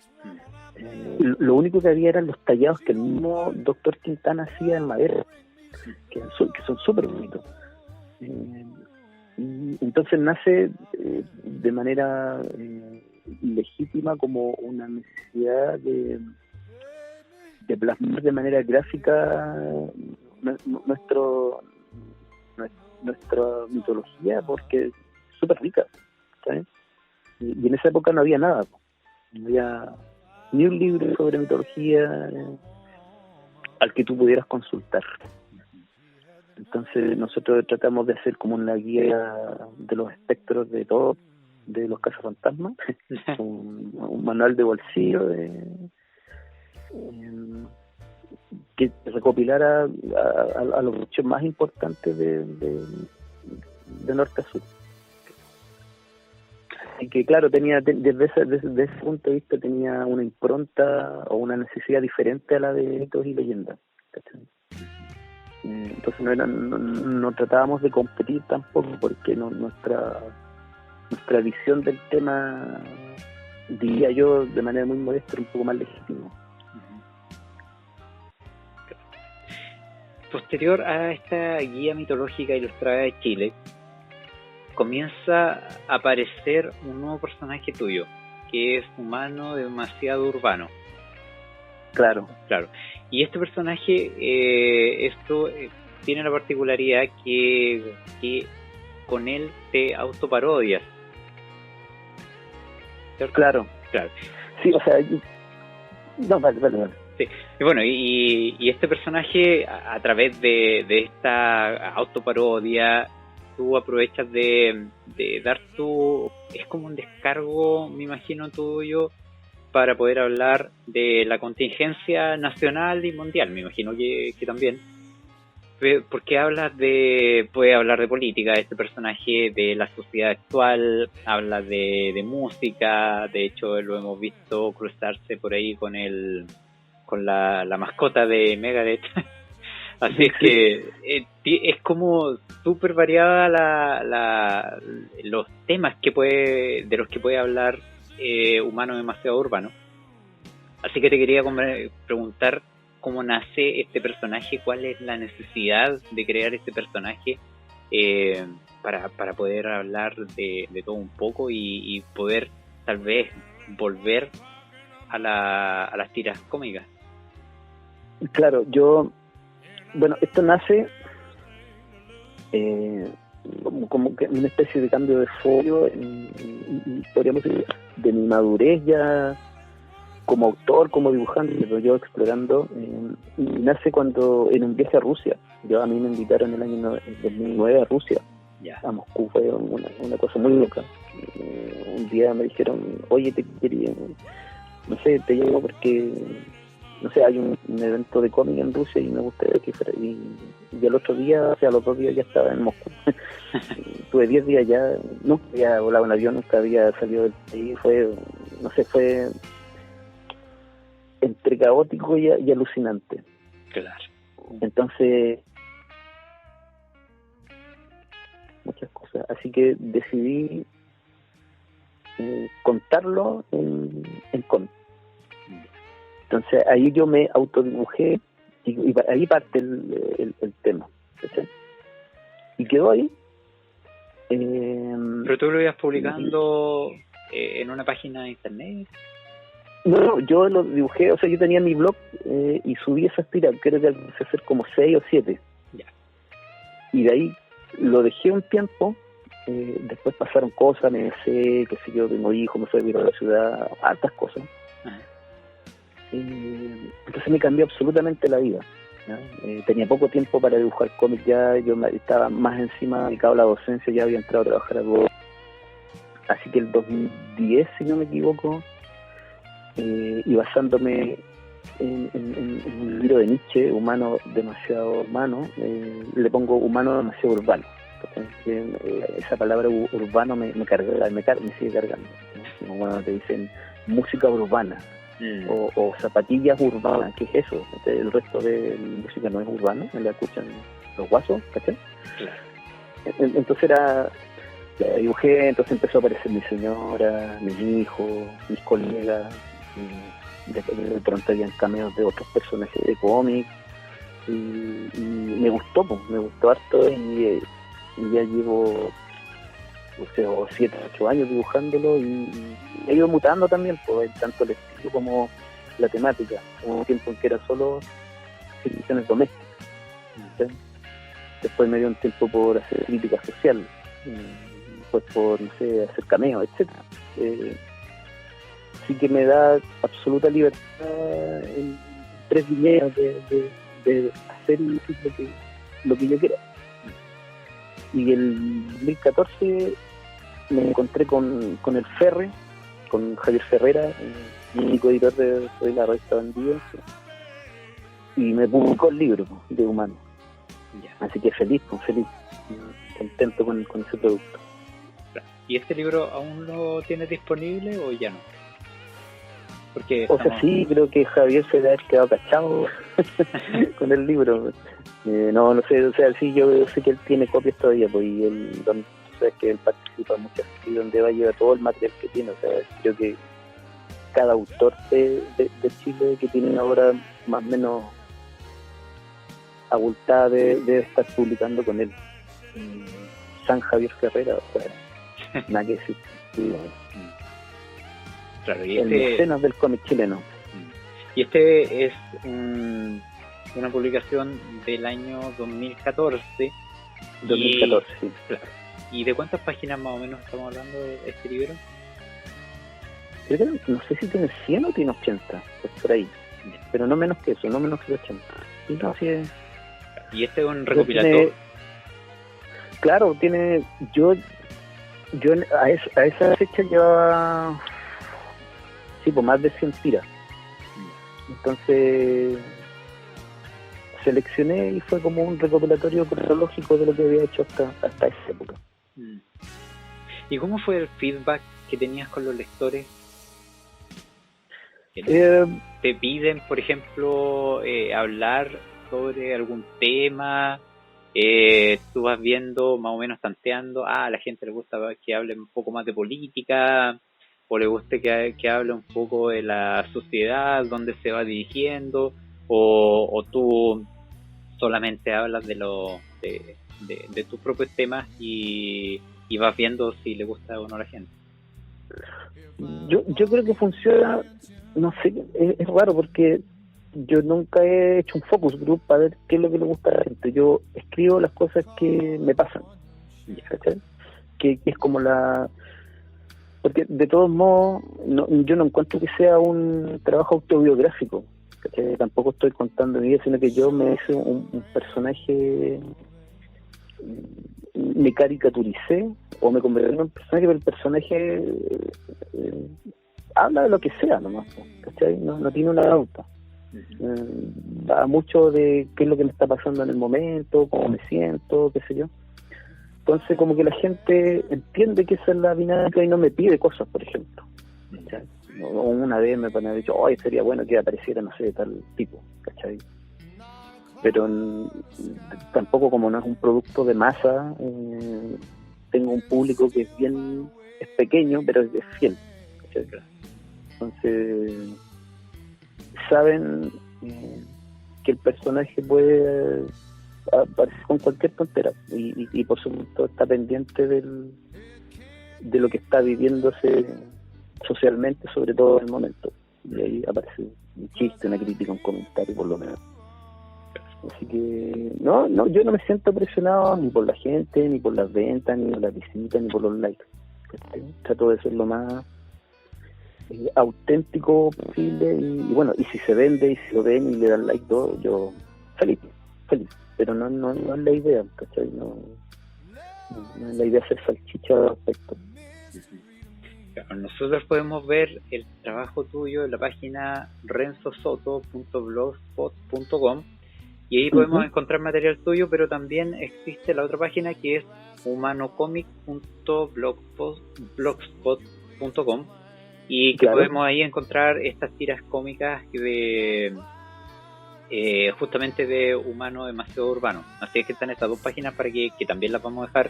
S2: Lo único que había eran los tallados que el mismo doctor Quintana hacía en madera, que son súper bonitos. Y entonces nace de manera legítima como una necesidad de plasmar de manera gráfica nuestra mitología, porque es súper rica, ¿sabes? Y en esa época no había nada, no había ni un libro sobre mitología al que tú pudieras consultar. Entonces nosotros tratamos de hacer como una guía de los espectros de todos, de los cazafantasmas, un manual de bolsillo que recopilara a los hechos más importantes de norte a sur. Y que claro, tenía desde ese punto de vista tenía una impronta o una necesidad diferente a la de mitos y leyendas, ¿cachai? Entonces no tratábamos de competir tampoco, porque nuestra visión del tema, diría yo de manera muy modesta, era un poco más legítima.
S1: Posterior a esta guía mitológica ilustrada de Chile, comienza a aparecer un nuevo personaje tuyo, que es Humano Demasiado Urbano.
S2: Claro.
S1: Y este personaje, tiene la particularidad que con él te autoparodias, ¿cierto?
S2: Claro. Sí, o sea, no, vale.
S1: Sí. Y bueno, y este personaje, a través de esta autoparodia, tú aprovechas de dar es como un descargo, me imagino, tuyo, para poder hablar de la contingencia nacional y mundial, me imagino que también. Porque puede hablar de política, este personaje, de la sociedad actual, habla de música, de hecho lo hemos visto cruzarse por ahí con la mascota de Megadeth. Así es que es como súper variada los temas de los que puede hablar Humano Demasiado Urbano. Así que te quería preguntar cómo nace este personaje, cuál es la necesidad de crear este personaje para poder hablar de todo un poco y poder tal vez volver a las tiras cómicas.
S2: Claro, esto nace como que una especie de cambio de folio y podríamos decir de mi madurez ya como autor, como dibujante, pero yo explorando, y nace cuando en un viaje a Rusia. A mí me invitaron en el año 2009 a Rusia, a Moscú. Fue una cosa muy loca. Un día me dijeron, oye, te quería, no sé, te llevo porque, no sé, hay un evento de cómic en Rusia y me gustaría que fuera. Y el otro día, o sea, los 2 días ya estaba en Moscú. Tuve 10 días ya, nunca había volado en avión, nunca había salido del país. Fue entre caótico y alucinante.
S1: Claro.
S2: Entonces, muchas cosas. Así que decidí contarlo en cómic. Entonces ahí yo me autodibujé y ahí parte el tema, ¿sí? Y quedó ahí.
S1: ¿Pero tú lo ibas publicando en una página de internet?
S2: No, yo lo dibujé, o sea, yo tenía mi blog y subí esas tiras, creo que alcancé a hacer como 6 o 7.
S1: Ya.
S2: Y de ahí lo dejé un tiempo, después pasaron cosas, me casé, qué sé yo, tengo hijos, me fui a vivir a la ciudad, hartas cosas.
S1: Ajá.
S2: Entonces me cambió absolutamente la vida, ¿no? Tenía poco tiempo para dibujar cómics ya, yo estaba más encima dedicado a la docencia, ya había entrado a trabajar algo. Así que el 2010, si no me equivoco, y basándome en un libro de Nietzsche, Humano demasiado humano, le pongo humano demasiado urbano. Entonces, esa palabra urbano me carga, me sigue cargando, ¿no? Como cuando te dicen música urbana o zapatillas urbanas, ¿qué es eso? El resto de música no es urbano, la escuchan los guasos, ¿cachai? Entonces la dibujé, entonces empezó a aparecer mi señora, mis hijos, mis colegas, de pronto habían cameos de otros personajes de cómics y me gustó harto y ya llevo 7 o 8 años dibujándolo y he ido mutando también, pues, tanto el estilo como la temática. Hubo un tiempo en que era solo situaciones domésticas, ¿sí? Después me dio un tiempo por hacer crítica social, después por, no sé, hacer cameos, etcétera. Así que me da absoluta libertad en 3 líneas de hacer y decir lo que yo quiera. Y el 2014 me encontré con el Ferre, con Javier Ferrera, mi coeditor de la revista Bandido, y me publicó el libro de Humano. Así que feliz, contento con ese producto.
S1: ¿Y este libro aún lo tienes disponible o ya no? Porque
S2: o sea, sí, creo que Javier se debe haber quedado cachado con el libro. No sé, o sea, sí, yo sé que él tiene copias todavía, pues, y él, sabes que él participa mucho y donde va a llevar todo el material que tiene. O sea, creo que cada autor de Chile que tiene ahora más o menos abultada debe estar publicando con él. San Javier Ferrera, o sea, nada que decir. Sí,
S1: claro, y
S2: el mecenas del cómic chileno.
S1: Y este es una publicación del año 2014.
S2: 2014, sí.
S1: Claro. ¿Y de cuántas páginas más o menos estamos hablando de este libro?
S2: Creo que no sé si tiene 100 o tiene 80, pues por ahí. Pero no menos que eso, no menos que 80. Y no, sí es...
S1: ¿Y este es un recopilatorio?
S2: Claro, tiene... Yo a esa fecha llevaba... Sí, pues más de 100 tiras. Entonces seleccioné y fue como un recopilatorio cronológico de lo que había hecho hasta esa época.
S1: ¿Y cómo fue el feedback que tenías con los lectores? ¿Te piden, por ejemplo, hablar sobre algún tema? ¿Tú vas viendo, más o menos tanteando, a la gente le gusta que hable un poco más de política, o le guste que hable un poco de la sociedad, dónde se va dirigiendo, o tú solamente hablas de tus propios temas y vas viendo si le gusta o no a la gente?
S2: Yo creo que funciona, no sé, es raro porque yo nunca he hecho un focus group para ver qué es lo que le gusta a la gente. Yo escribo las cosas que me pasan, ¿cachai? Que es como porque de todos modos yo no encuentro que sea un trabajo autobiográfico, ¿cachai? Tampoco estoy contando mi vida, sino que yo me hice un personaje, me caricaturicé o me convertí en un personaje, pero el personaje habla de lo que sea nomás, ¿cachai? No tiene una pauta. Va mucho de qué es lo que me está pasando en el momento, cómo me siento, qué sé yo. Entonces como que la gente entiende que esa es la dinámica y no me pide cosas, por ejemplo, ¿cachai? O una vez me han dicho, sería bueno que apareciera, no sé, tal tipo, ¿cachai? Pero tampoco, como no es un producto de masa, tengo un público que es pequeño, pero es fiel, ¿cachai? Entonces saben que el personaje puede aparece con cualquier tontera y por supuesto está pendiente de lo que está viviéndose socialmente, sobre todo en el momento, y ahí aparece un chiste, una crítica, un comentario por lo menos. Así que no, yo no me siento presionado ni por la gente, ni por las ventas, ni por las visitas, ni por los likes. Trato de ser lo más auténtico posible y bueno, y si se vende y si lo ven y le dan like todo, yo feliz, pero no es la idea, ¿cachai? No es la idea hacer salchicha al respecto.
S1: Nosotros podemos ver el trabajo tuyo en la página renzosoto.blogspot.com y ahí podemos encontrar material tuyo, pero también existe la otra página que es humanocomic.blogspot.com y que podemos ahí encontrar estas tiras cómicas de justamente de Humano Demasiado Urbano. Así es que están estas dos páginas para que también las vamos a dejar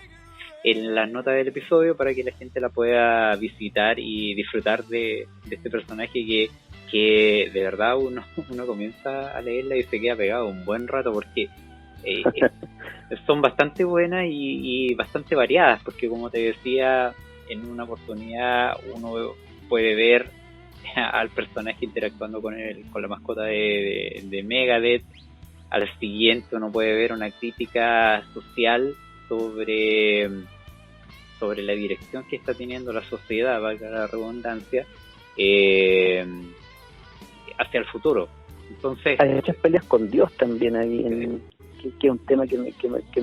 S1: en las notas del episodio para que la gente la pueda visitar y disfrutar de este personaje que de verdad uno comienza a leerla y se queda pegado un buen rato porque son bastante buenas y bastante variadas, porque como te decía, en una oportunidad uno puede ver al personaje interactuando con la mascota de Megadeth, al siguiente uno puede ver una crítica social sobre la dirección que está teniendo la sociedad, valga la redundancia, hacia el futuro. Entonces
S2: hay muchas peleas con Dios también ahí, que es un tema que me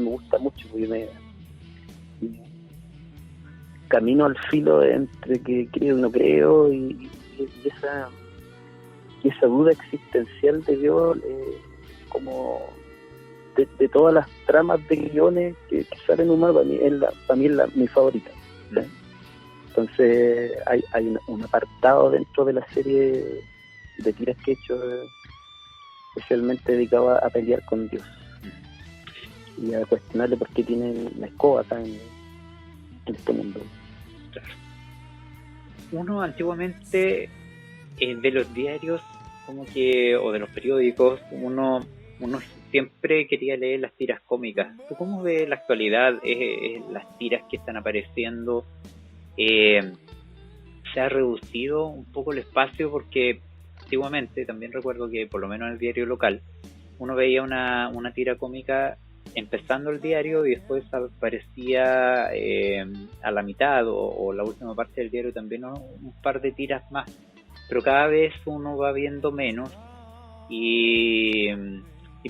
S2: gusta mucho, porque me camino al filo entre que creo y no creo, y esa duda existencial de Dios, como de todas las tramas de guiones que salen humanos, para mí es mi favorita, ¿sí? Entonces hay un apartado dentro de la serie de tiras que he hecho especialmente dedicado a pelear con Dios y a cuestionarle por qué tiene la escoba acá en este mundo.
S1: Claro. Uno antiguamente de los diarios o de los periódicos, uno siempre quería leer las tiras cómicas. ¿Tú cómo ves la actualidad? Las tiras que están apareciendo, se ha reducido un poco el espacio, porque antiguamente también recuerdo que por lo menos en el diario local uno veía una tira cómica empezando el diario y después aparecía a la mitad o la última parte del diario también un par de tiras más, pero cada vez uno va viendo menos y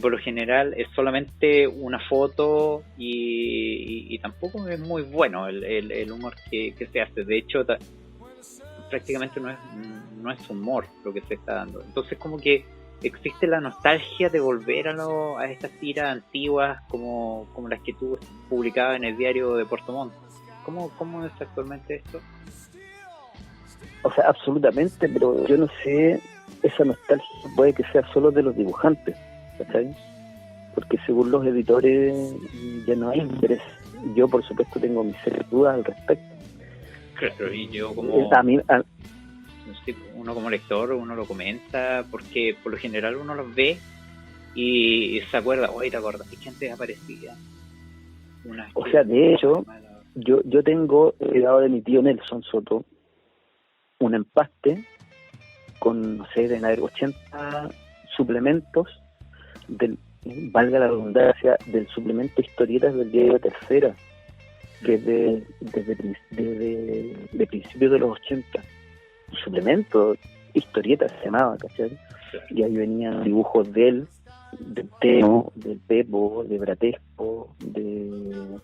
S1: por lo general es solamente una foto y tampoco es muy bueno el humor que se hace. De hecho prácticamente no es humor lo que se está dando. Entonces como que existe la nostalgia de volver a estas tiras antiguas como las que tú publicabas en el diario de Puerto Montt. ¿Cómo es actualmente esto?
S2: O sea, absolutamente, pero yo no sé, esa nostalgia puede que sea solo de los dibujantes, ¿cachai? Porque según los editores ya no hay interés. Yo, por supuesto, tengo mis serias dudas al respecto.
S1: Claro, y yo uno como lector, uno lo comenta, porque por lo general uno los ve y se acuerda, oye, ¿te acuerdas? Es que antes aparecía
S2: o sea, de hecho, yo tengo heredado de mi tío Nelson Soto un empaste con, no sé, deben haber 80 suplementos valga la redundancia, del suplemento Historietas del diario Tercera, que es de principios de los 80. Un suplemento, Historietas se llamaba, ¿cachai? Y ahí venían dibujos de él, del Teo, del Pepo, de Bratesco, de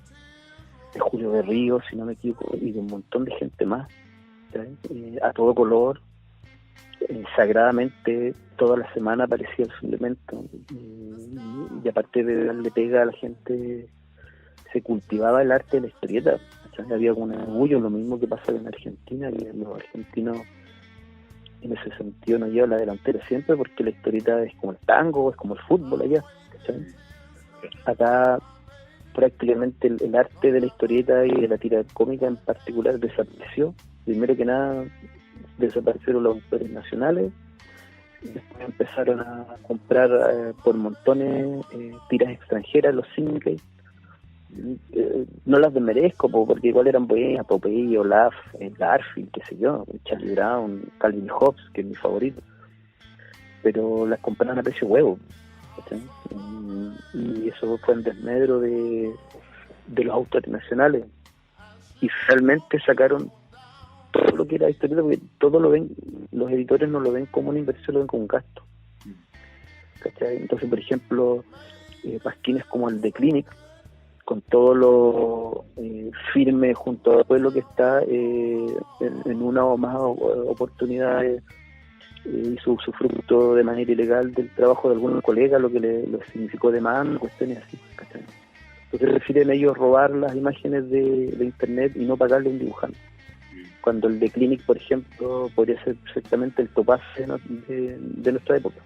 S2: Julio de Ríos, si no me equivoco, y de un montón de gente más, a todo color. Sagradamente toda la semana aparecía el suplemento y aparte de darle pega a la gente, se cultivaba el arte de la historieta. Había un orgullo, lo mismo que pasa en Argentina, y los argentinos en ese sentido nos llevan la delantera siempre, porque la historieta es como el tango, es como el fútbol allá, ¿cachai? Acá prácticamente el arte de la historieta y de la tira cómica en particular desapareció. Primero que nada desaparecieron los autores nacionales, Después empezaron a comprar por montones tiras extranjeras, los singles. No las desmerezco porque igual eran buenas, Popeye, Olaf, Garfield, qué sé yo, Charlie Brown, Calvin Hobbes, que es mi favorito, pero las compraron a precio huevo, ¿sí? Y eso fue en desmedro de los autores nacionales, y realmente sacaron todo lo que era historieta, porque todo lo ven, los editores no lo ven como una inversión, lo ven como un gasto, ¿cachai? Entonces, por ejemplo, pasquines como el de Clinic, con todo lo firme junto al pueblo que está en una o más oportunidades, hizo su fruto de manera ilegal del trabajo de algunos colegas, lo que le significó demanda, cuestiones así, ¿cachai? Entonces prefieren ellos robar las imágenes de internet y no pagarle a un dibujante, cuando el de Clinic, por ejemplo, podría ser perfectamente el Topaz de nuestra época,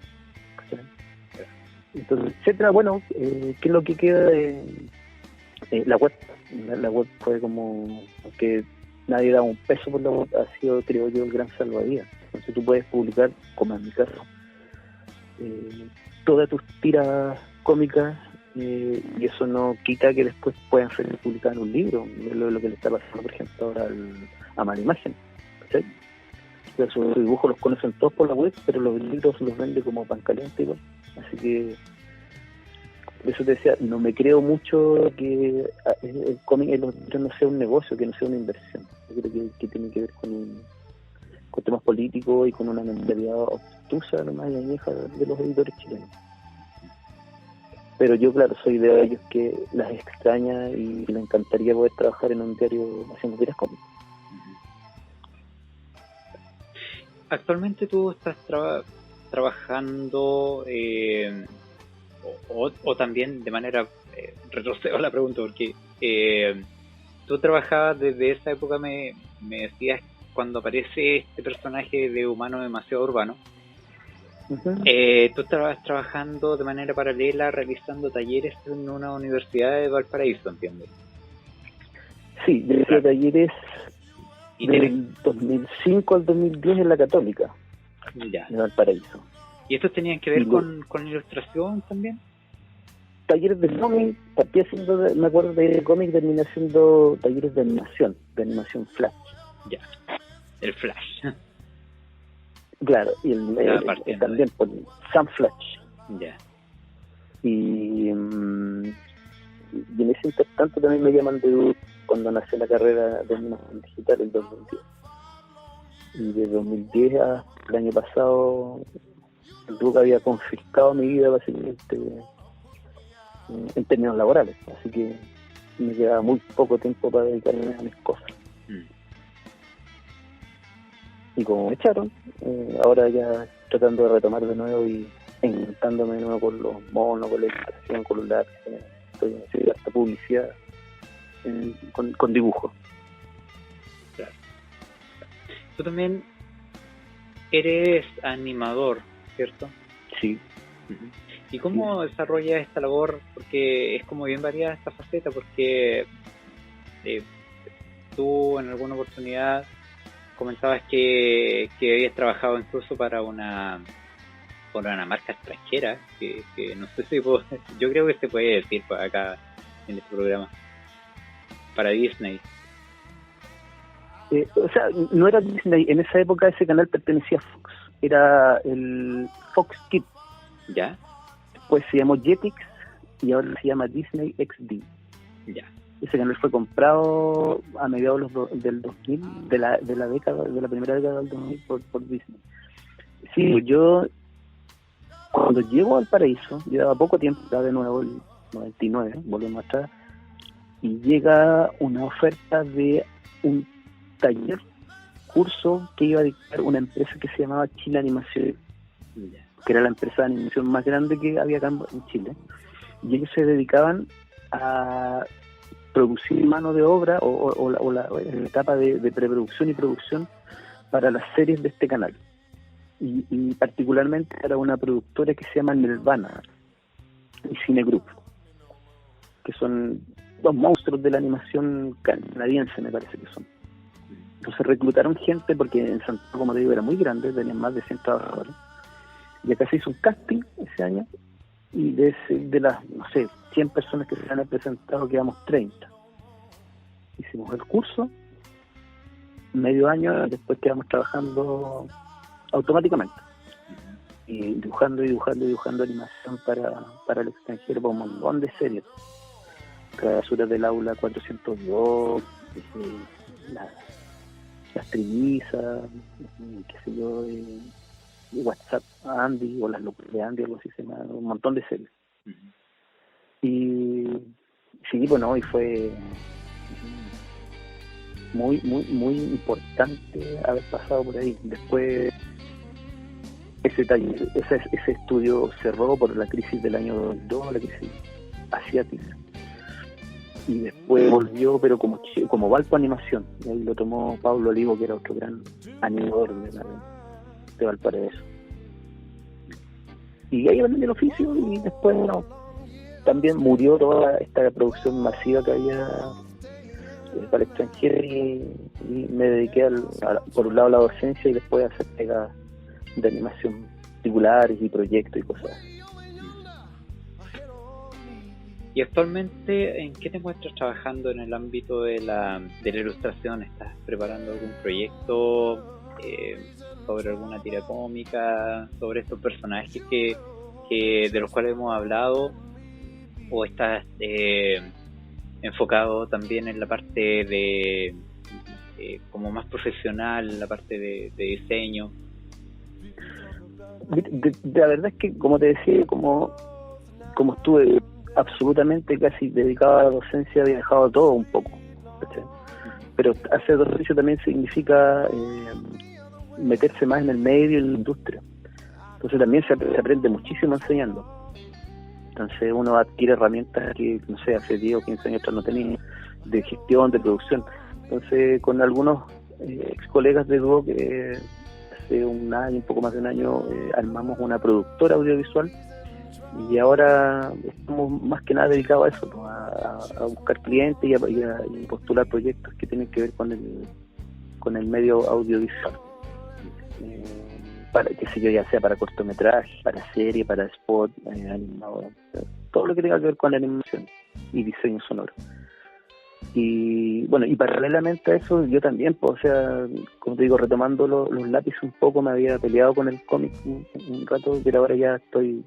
S2: ¿cachai? Entonces, etcétera. Bueno, ¿qué es lo que queda de la web? La web fue como que nadie da un peso por la web, ha sido, creo yo, el gran salvavidas. Entonces tú puedes publicar, como en mi caso, todas tus tiras cómicas, y eso no quita que después puedan ser publicadas en un libro. Es lo que le está pasando, por ejemplo, ahora a Malimagen, ¿sí? Sus dibujos los conocen todos por la web, pero los libros los vende como pan caliente igual. Así que por eso te decía, no me creo mucho que el cómic en los libros no sea un negocio, que no sea una inversión. Yo creo que tiene que ver con temas políticos y con una mentalidad obtusa, nomás, y añeja de los editores chilenos. Pero yo, claro, soy de ellos que las extraña y le encantaría poder trabajar en un diario haciendo tiras cómicas.
S1: Actualmente tú estás trabajando o también de manera retrocedo la pregunta, porque tú trabajabas desde esa época, me decías, cuando aparece este personaje de humano demasiado urbano. Uh-huh. Tú estabas trabajando de manera paralela, realizando talleres en una universidad de Valparaíso, ¿entiendo?
S2: Sí, yo hice talleres del 2005 al 2010 en la Católica,
S1: ya,
S2: de Valparaíso.
S1: ¿Y estos tenían que ver con ilustración también?
S2: Talleres de cómic, partí haciendo, me acuerdo de cómic, terminé haciendo talleres de animación Flash.
S1: Ya, el Flash.
S2: Claro, y también por Sam Flash.
S1: Ya.
S2: Y en ese intertanto también me llaman de cuando nació la carrera de animación digital en 2010. Y de 2010 hasta el año pasado, el Duque había confiscado mi vida básicamente en términos laborales, así que me quedaba muy poco tiempo para dedicarme a mis cosas. Y como me echaron, ahora ya tratando de retomar de nuevo y encantándome de nuevo con los monos, con la ilustración, con los lápices. Estoy haciendo hasta publicidad con dibujo.
S1: Claro. Tú también eres animador, ¿cierto?
S2: Sí.
S1: Uh-huh. ¿Y cómo desarrollas esta labor? Porque es como bien variada esta faceta, porque tú en alguna oportunidad comentabas que habías trabajado incluso para una marca extranjera, que no sé si yo creo que se puede decir acá en este programa, para Disney.
S2: O sea, no era Disney, en esa época ese canal pertenecía a Fox, era el Fox Kids.
S1: ¿Ya?
S2: Después se llamó Jetix y ahora se llama Disney XD.
S1: Ya.
S2: Ese canal fue comprado a mediados del 2000, de la década, de la primera década del 2000 por Disney. Sí, yo cuando llego al Paraíso, llevaba poco tiempo, estaba de nuevo el 99, volvemos atrás, y llega una oferta de un taller, curso que iba a dictar una empresa que se llamaba Chile Animación, que era la empresa de animación más grande que había acá en Chile, y ellos se dedicaban a producir mano de obra o la etapa de preproducción y producción para las series de este canal, y particularmente para una productora que se llama Nelvana y Cine Group, que son dos monstruos de la animación canadiense, me parece que son. Entonces reclutaron gente porque en Santiago, como te digo, era muy grande, tenían más de 100 trabajadores, Y acá se hizo un casting ese año, y de las, no sé, 100 personas que se han presentado, quedamos 30. Hicimos el curso, medio año, después quedamos trabajando automáticamente. Y dibujando animación para el extranjero, para un montón de series. Travesuras del Aula 402, las trillizas, qué sé yo, WhatsApp Andy, o las locuras de Andy, algo así se llama, un montón de series. Y sí, bueno, y fue muy importante haber pasado por ahí. Después ese estudio cerró por la crisis del año 2002, la crisis asiática, y después volvió, pero como Valpo Animación, y ahí lo tomó Pablo Olivo, que era otro gran animador de Valparaíso, y ahí aprendí el oficio. Y después también murió toda esta producción masiva que había para el extranjero, y me dediqué por un lado a la docencia, y después a hacer pegas de animación particulares y proyectos y cosas.
S1: ¿Y actualmente en qué te encuentras trabajando en el ámbito de la ilustración? ¿Estás preparando algún proyecto sobre alguna tira cómica, sobre estos personajes que de los cuales hemos hablado? ¿O estás enfocado también en la parte de como más profesional, la parte de diseño?
S2: La verdad es que, como te decía, como estuve absolutamente casi dedicado a la docencia, había dejado todo un poco, ¿cachai? Pero hacer docencia también significa meterse más en el medio, en la industria. Entonces también se aprende muchísimo enseñando. Entonces uno adquiere herramientas que, no sé, hace 10 o 15 años no tenía, de gestión, de producción. Entonces con algunos ex colegas de Duoc, hace un año, un poco más de un año, armamos una productora audiovisual, y ahora estamos más que nada dedicados a eso, pues, a buscar clientes y a postular proyectos que tienen que ver con el medio audiovisual, para, qué sé yo, ya sea para cortometraje, para serie, para spot, animador, todo lo que tenga que ver con la animación y diseño sonoro. Y bueno, y paralelamente a eso, yo también, pues, o sea, como te digo, retomando los lápices un poco, me había peleado con el cómic un rato, pero ahora ya estoy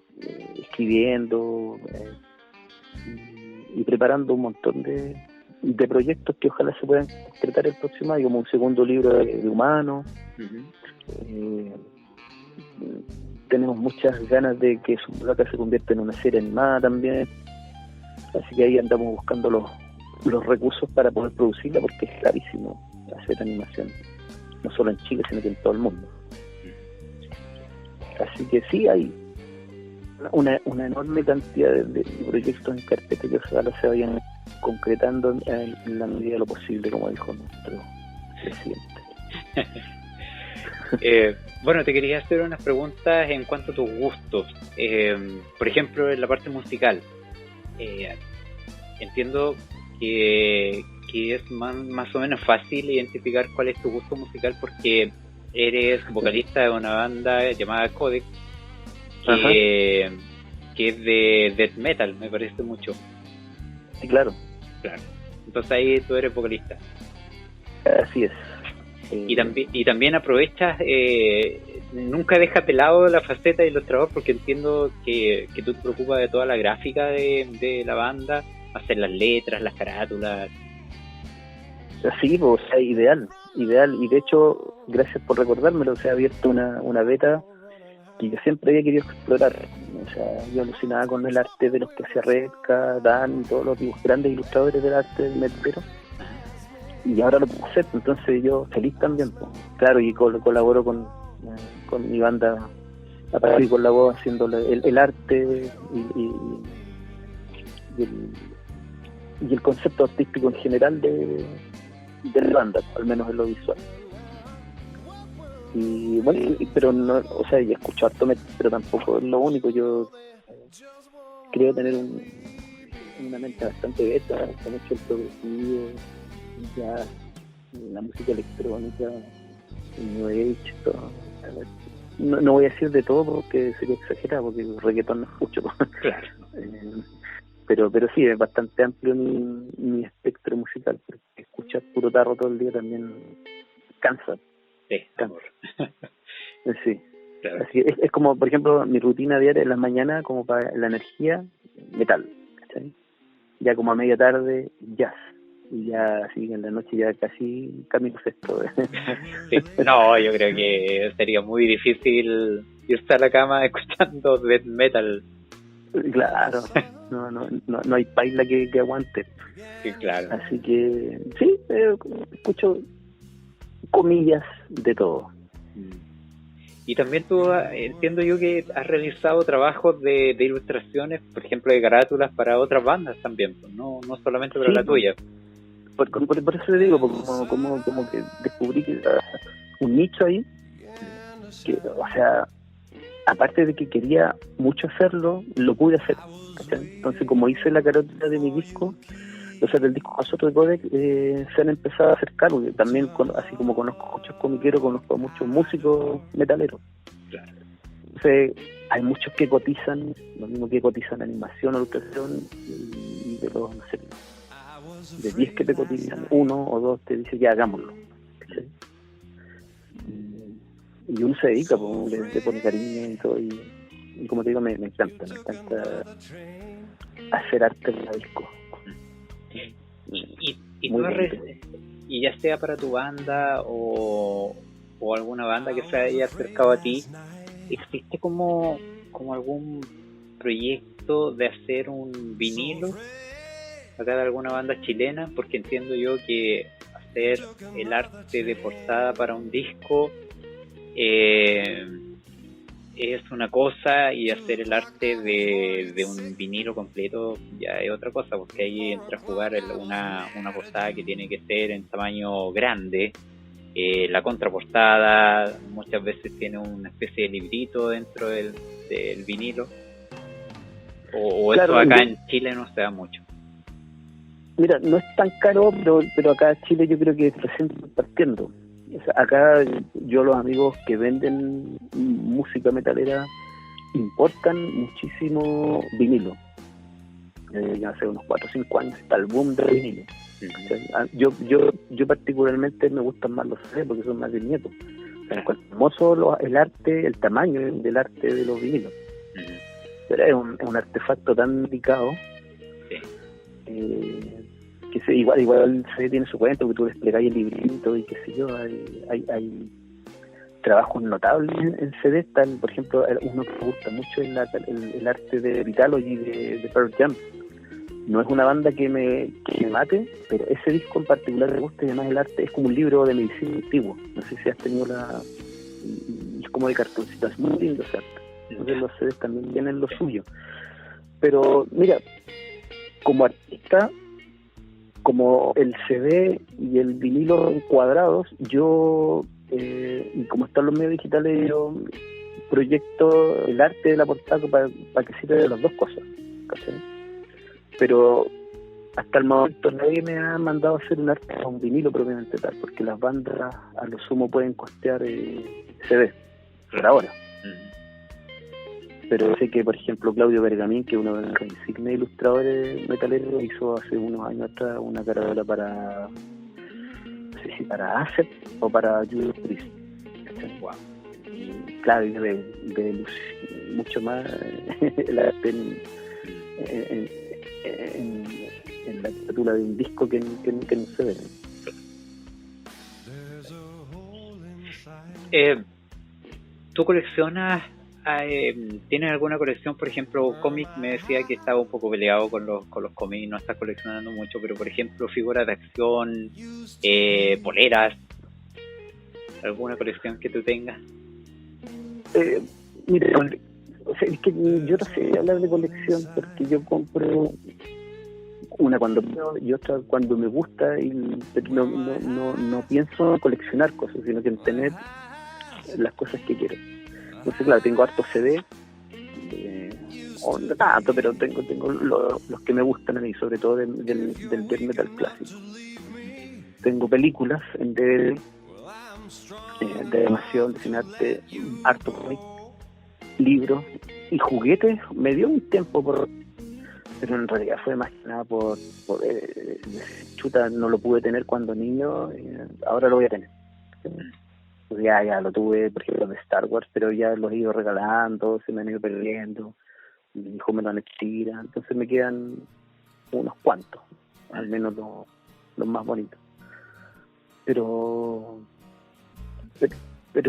S2: escribiendo y preparando un montón de proyectos que ojalá se puedan concretar el próximo año, como un segundo libro de humano. Tenemos muchas ganas de que Sumbulaca se convierta en una serie animada también, así que ahí andamos buscando los recursos para poder producirla, porque es carísimo hacer animación, no solo en Chile, sino que en todo el mundo. Así que sí, hay una enorme cantidad de proyectos en carpeta que ojalá se vayan concretando en la medida de lo posible, como dijo nuestro presidente.
S1: Bueno, te quería hacer unas preguntas en cuanto a tus gustos. Por ejemplo, en la parte musical, entiendo que es más o menos fácil identificar cuál es tu gusto musical, porque eres vocalista de una banda llamada Codex, que es de death metal, me parece mucho.
S2: Sí, claro.
S1: Entonces ahí tú eres vocalista.
S2: Así es.
S1: Y también aprovechas, nunca dejas de lado la faceta de ilustrador, porque entiendo que tú te preocupas de toda la gráfica de la banda, hacer las letras, las carátulas.
S2: Sí, pues, o sea, ideal, y de hecho, gracias por recordármelo, se ha abierto una beta que yo siempre había querido explorar. O sea, yo alucinaba con el arte de los que hacía Redka, Dan, y todos los grandes ilustradores del arte del metalero, y ahora lo puedo hacer, entonces yo feliz también, pues. Claro, y colaboro con mi banda, aparte con la voz, haciendo el arte y el concepto artístico en general de la banda, al menos en lo visual. Y bueno, pero no, o sea, y escucho harto metal, pero tampoco es lo único. Yo creo tener una mente bastante beta, con mucho el progresivo, la música electrónica, el New Age, todo. no voy a decir de todo porque sería exagerado, porque el reggaetón no escucho.
S1: Claro.
S2: Pero sí, es bastante amplio mi espectro musical, porque escuchar puro tarro todo el día también cansa.
S1: Sí,
S2: cansa. Sí.
S1: Claro.
S2: Así que es como, por ejemplo, mi rutina diaria en las mañanas, como para la energía, metal, ¿cachai? Ya como a media tarde, jazz. Y ya así en la noche ya casi camino sexto.
S1: Sí. No, yo creo que sería muy difícil irse a la cama escuchando death metal.
S2: Claro, no hay paila que aguante.
S1: Sí, claro.
S2: Así que sí, escucho comillas de todo.
S1: Y también tú, entiendo yo que has realizado trabajos de ilustraciones, por ejemplo, de carátulas para otras bandas también, pues, no solamente para la tuya.
S2: Por eso te digo, como que descubrí que era un nicho ahí, que, o sea, aparte de que quería mucho hacerlo, lo pude hacer, ¿cachai? Entonces, como hice la carátula de mi disco, o sea, del disco Nosotros de Codec, se han empezado a acercar, porque también, así como conozco muchos comiqueros, conozco a muchos músicos metaleros.
S1: Claro.
S2: Entonces, hay muchos que cotizan, lo mismo que cotizan animación, ilustración, y de los, no sé, de 10 que te cotizan, 1 o 2 te dice ya hagámoslo, ¿sí? Y uno se dedica, pues, le pone cariño y todo, y como te digo, me encanta hacer arte en la disco.
S1: Y ya sea para tu banda o alguna banda que se haya acercado a ti, ¿existe como algún proyecto de hacer un vinilo acá de alguna banda chilena? Porque entiendo yo que hacer el arte de portada para un disco es una cosa, y hacer el arte de un vinilo completo ya es otra cosa, porque ahí entra a jugar una portada que tiene que ser en tamaño grande. La contraportada muchas veces tiene una especie de librito dentro del vinilo, o claro, eso acá en Chile no se da mucho.
S2: Mira, no es tan caro, pero acá en Chile yo creo que recién está partiendo. O sea, acá los amigos que venden música metalera importan muchísimo vinilo. Ya hace unos 4 o 5 años está el boom del vinilo. O sea, yo particularmente me gustan más los CD porque son más de nietos. O sea, es hermoso el arte, el tamaño del arte de los vinilos. Pero es un artefacto tan delicado que igual se tiene su cuenta, porque tú desplegáis el librito y qué sé yo, hay trabajos notables en CD. Por ejemplo, uno que me gusta mucho es el arte de Vitalogy de Pearl Jam. No es una banda que me mate, pero ese disco en particular me gusta, y además el arte es como un libro de medicina antiguo. No sé si has tenido es como de cartoncito, es muy lindo ese arte. Entonces los CDs también tienen lo suyo. Pero mira, como artista, como el CD y el vinilo cuadrados, yo, y como están los medios digitales, yo proyecto el arte de la portada para que sirva de las dos cosas, ¿cachai? Pero hasta el momento nadie me ha mandado a hacer un arte a un vinilo propiamente tal, porque las bandas a lo sumo pueden costear CD, por ahora. Pero sé que, por ejemplo, Claudio Bergamín, que es uno de los insignes ilustradores metaleros, hizo hace unos años atrás una carátula para, no sé si para Asset o para Judas Priest. Wow. Y Claudio ve mucho más el arte en la carátula de un disco que no se ve.
S1: ¿Tú coleccionas? ¿Tienes alguna colección? Por ejemplo, cómics. Me decía que estaba un poco peleado con los cómics, no estás coleccionando mucho, pero por ejemplo figuras de acción, poleras, ¿alguna colección que tú tengas?
S2: Mira, o sea, es que yo no sé hablar de colección, porque yo compro una cuando veo y otra cuando me gusta, y no pienso coleccionar cosas, sino que en tener las cosas que quiero. Entonces, claro, tengo hartos CD, no tanto, pero tengo los que me gustan a mí, sobre todo del death metal clásico. Tengo películas en DVD, de animación, de cinearte, harto cómic, libros y juguetes. Me dio un tiempo pero en realidad fue más que nada por chuta, no lo pude tener cuando niño, ahora lo voy a tener. Pues ya lo tuve, por ejemplo, de Star Wars, pero ya los he ido regalando, se me han ido perdiendo, mi hijo me lo han hecho tira, entonces me quedan unos cuantos, al menos los más bonitos. Pero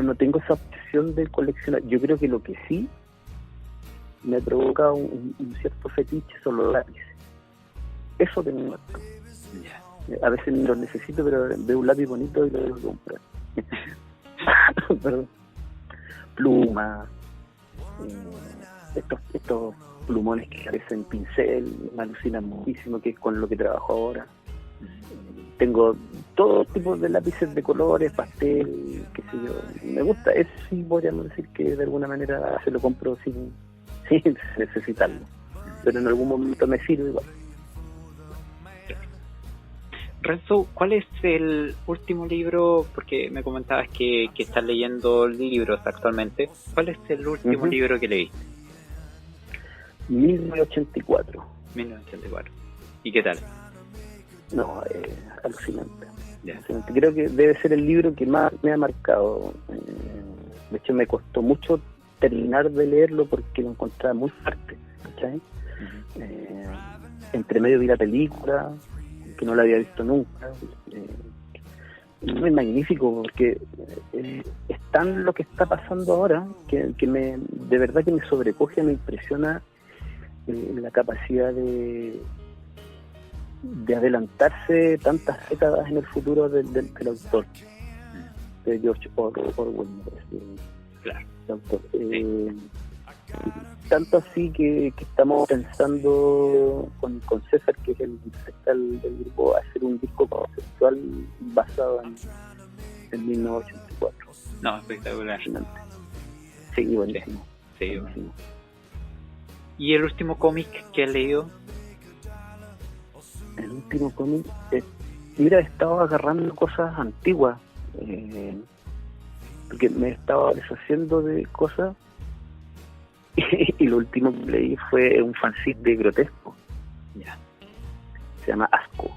S2: no tengo esa obsesión de coleccionar. Yo creo que lo que sí me provoca un cierto fetiche son los lápices. Eso tengo harto. A veces no los necesito, pero veo un lápiz bonito y lo debo comprar. Perdón. Plumas, estos plumones que parecen pincel, me alucinan muchísimo, que es con lo que trabajo ahora. Tengo todo tipo de lápices de colores, pastel, qué sé yo. Me gusta, eso sí podríamos decir que de alguna manera se lo compro sin necesitarlo. Pero en algún momento me sirve igual.
S1: Renzo, ¿cuál es el último libro? Porque me comentabas que estás leyendo libros actualmente. ¿Cuál es el último libro que leíste?
S2: 1984.
S1: 1984. ¿Y qué tal?
S2: No, alucinante. Alucinante. Creo que debe ser el libro que más me ha marcado. De hecho, me costó mucho terminar de leerlo porque lo encontraba muy fuerte, ¿cachai? Entre medio vi la película, que no la había visto nunca. Es magnífico porque es tan lo que está pasando ahora que de verdad que me sobrecoge, me impresiona la capacidad de adelantarse tantas décadas en el futuro del autor, de George Orwell.
S1: Claro.
S2: El autor. Tanto así que estamos pensando con César, que es el director del grupo, hacer un disco conceptual basado en 1984.
S1: No, espectacular.
S2: Sí, buenísimo.
S1: Sí, buenísimo. ¿Y el último cómic que has leído?
S2: El último cómic, mira, he estado agarrando cosas antiguas, porque me estaba deshaciendo de cosas. Y lo último que leí fue un fanzine de Grotesco. Se llama Asco.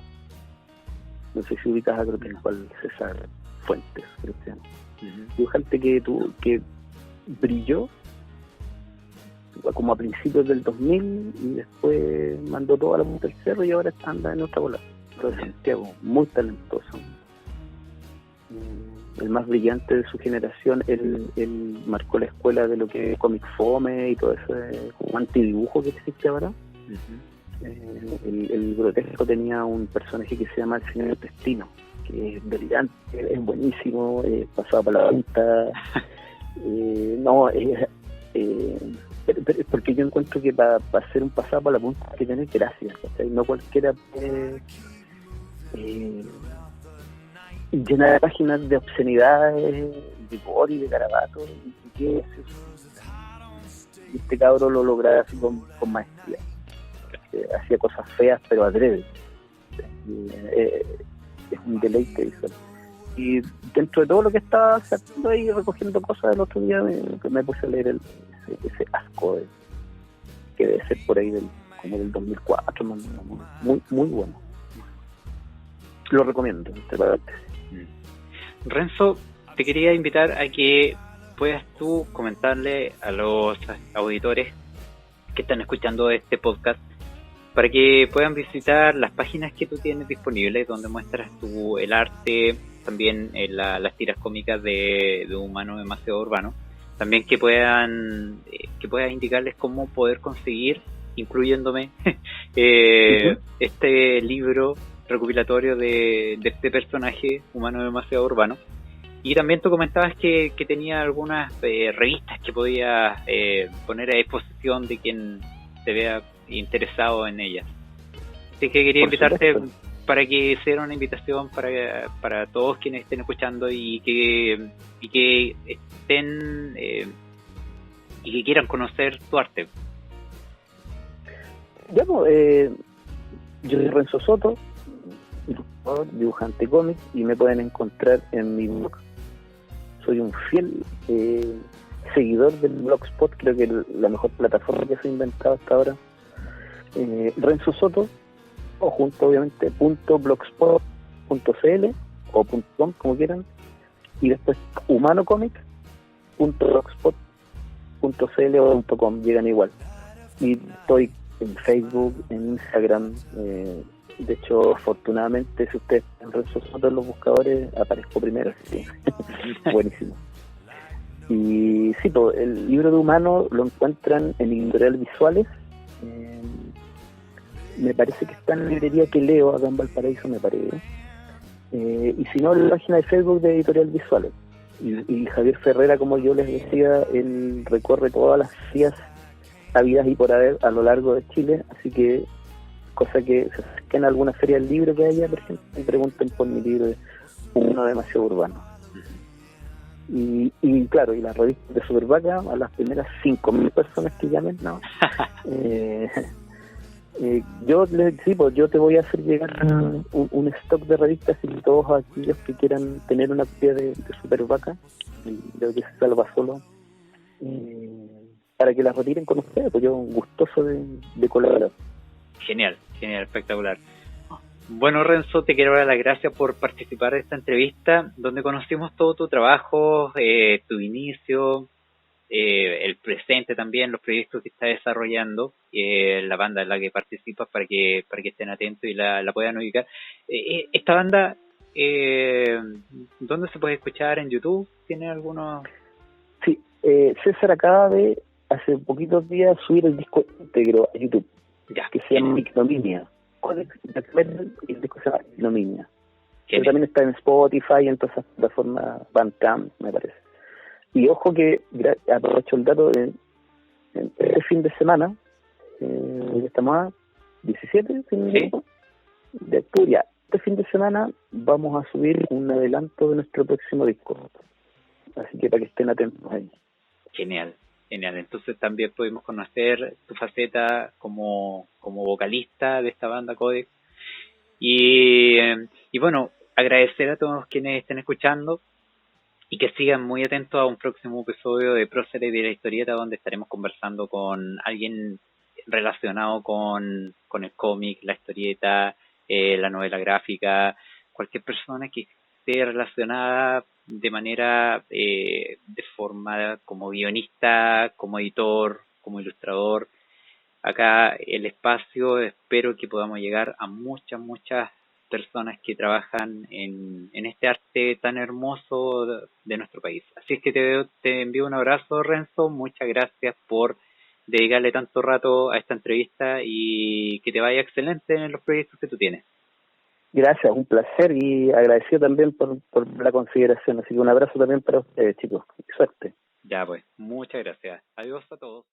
S2: No sé si ubicas a Grotesco, al César Fuentes, creo que se llama. Dibujante que brilló como a principios del 2000 y después mandó todo a la punta del cerro y ahora anda en otra bola. De Santiago, muy talentoso. El más brillante de su generación. Él marcó la escuela de lo que es cómic fome y todo ese como antidibujo que existe ahora. El Grotesco tenía un personaje que se llama el Señor Intestino, que es brillante, es buenísimo, pasado para la punta. Porque yo encuentro que para hacer un pasado para la punta hay que tener gracia, ¿sí? No cualquiera puede llenar páginas de obscenidades, de gore y de garabatos, y que este cabro lo lograba así con maestría. Hacía cosas feas pero adrede. Es un deleite visual. Y dentro de todo lo que estaba sacando ahí, recogiendo cosas, el otro día me puse a leer ese Asco, que debe ser por ahí como del 2004, muy, muy bueno. Lo recomiendo, te parece.
S1: Renzo, te quería invitar a que puedas tú comentarle a los auditores que están escuchando este podcast para que puedan visitar las páginas que tú tienes disponibles, donde muestras el arte, también las tiras cómicas de Humano Demasiado Urbano. También que puedas indicarles cómo poder conseguir, incluyéndome, este libro recopilatorio de este personaje Humano Demasiado Urbano. Y también tú comentabas que tenía algunas revistas que podías poner a disposición de quien se vea interesado en ellas. Así que quería invitarte para que hiciera una invitación para todos quienes estén escuchando y que estén y que quieran conocer tu arte.
S2: Ya, yo soy Renzo Soto, dibujante cómic, y me pueden encontrar en mi blog soy un fiel seguidor del Blogspot, creo que la mejor plataforma que se ha inventado hasta ahora. Renzo Soto, o junto obviamente .blogspot.cl o .com, como quieran, y después humanocomic.blogspot.cl o .com, llegan igual. Y estoy en Facebook, en Instagram, de hecho, afortunadamente, si ustedes en Renzo Soto en los buscadores, aparezco primero, así que buenísimo. Y sí, pues, el libro de Humano lo encuentran en Editorial Visuales. Me parece que está en la librería que leo acá en Valparaíso, me parece. Y si no, en la página de Facebook de Editorial Visuales. Y Javier Ferrera, como yo les decía, él recorre todas las vías habidas y por haber a lo largo de Chile, así que cosa que se acerquen a alguna feria del libro que haya, por ejemplo, y pregunten por mi libro de Uno demasiado urbano. Y claro, y las revistas de Supervaca, a las primeras 5.000 personas que llamen, no. Yo te voy a hacer llegar un stock de revistas, y todos aquellos que quieran tener una copia de Supervaca, y creo que se salva solo, para que las retiren con ustedes, pues yo gustoso de colaborar.
S1: Genial, espectacular. Bueno, Renzo, te quiero dar las gracias por participar de esta entrevista, donde conocimos todo tu trabajo, tu inicio, el presente también, los proyectos que estás desarrollando, la banda en la que participas, para que estén atentos y la puedan ubicar. Esta banda, ¿dónde se puede escuchar? ¿En YouTube? ¿Tiene algunos...?
S2: Sí, César acaba de, hace poquitos días, subir el disco íntegro a YouTube, que se llama Ignominia. Y el disco se llama Ignominia. Pero también está en Spotify, en todas esas plataformas, Bandcamp, me parece. Y ojo que, aprovecho el dato, este fin de semana, hoy estamos a 17, de octubre, ya. Este fin de semana vamos a subir un adelanto de nuestro próximo disco. Así que para que estén atentos ahí.
S1: Genial. Entonces también pudimos conocer tu faceta como vocalista de esta banda Codex. Y bueno, agradecer a todos quienes estén escuchando y que sigan muy atentos a un próximo episodio de Próceres de la Historieta, donde estaremos conversando con alguien relacionado con el cómic, la historieta, la novela gráfica, cualquier persona que esté relacionada de manera, de forma como guionista, como editor, como ilustrador. Acá el espacio, espero que podamos llegar a muchas personas que trabajan en este arte tan hermoso de nuestro país. Así es que te envío un abrazo, Renzo, muchas gracias por dedicarle tanto rato a esta entrevista y que te vaya excelente en los proyectos que tú tienes.
S2: Gracias, un placer, y agradecido también por la consideración. Así que un abrazo también para ustedes, chicos. Suerte.
S1: Ya pues, muchas gracias. Adiós a todos.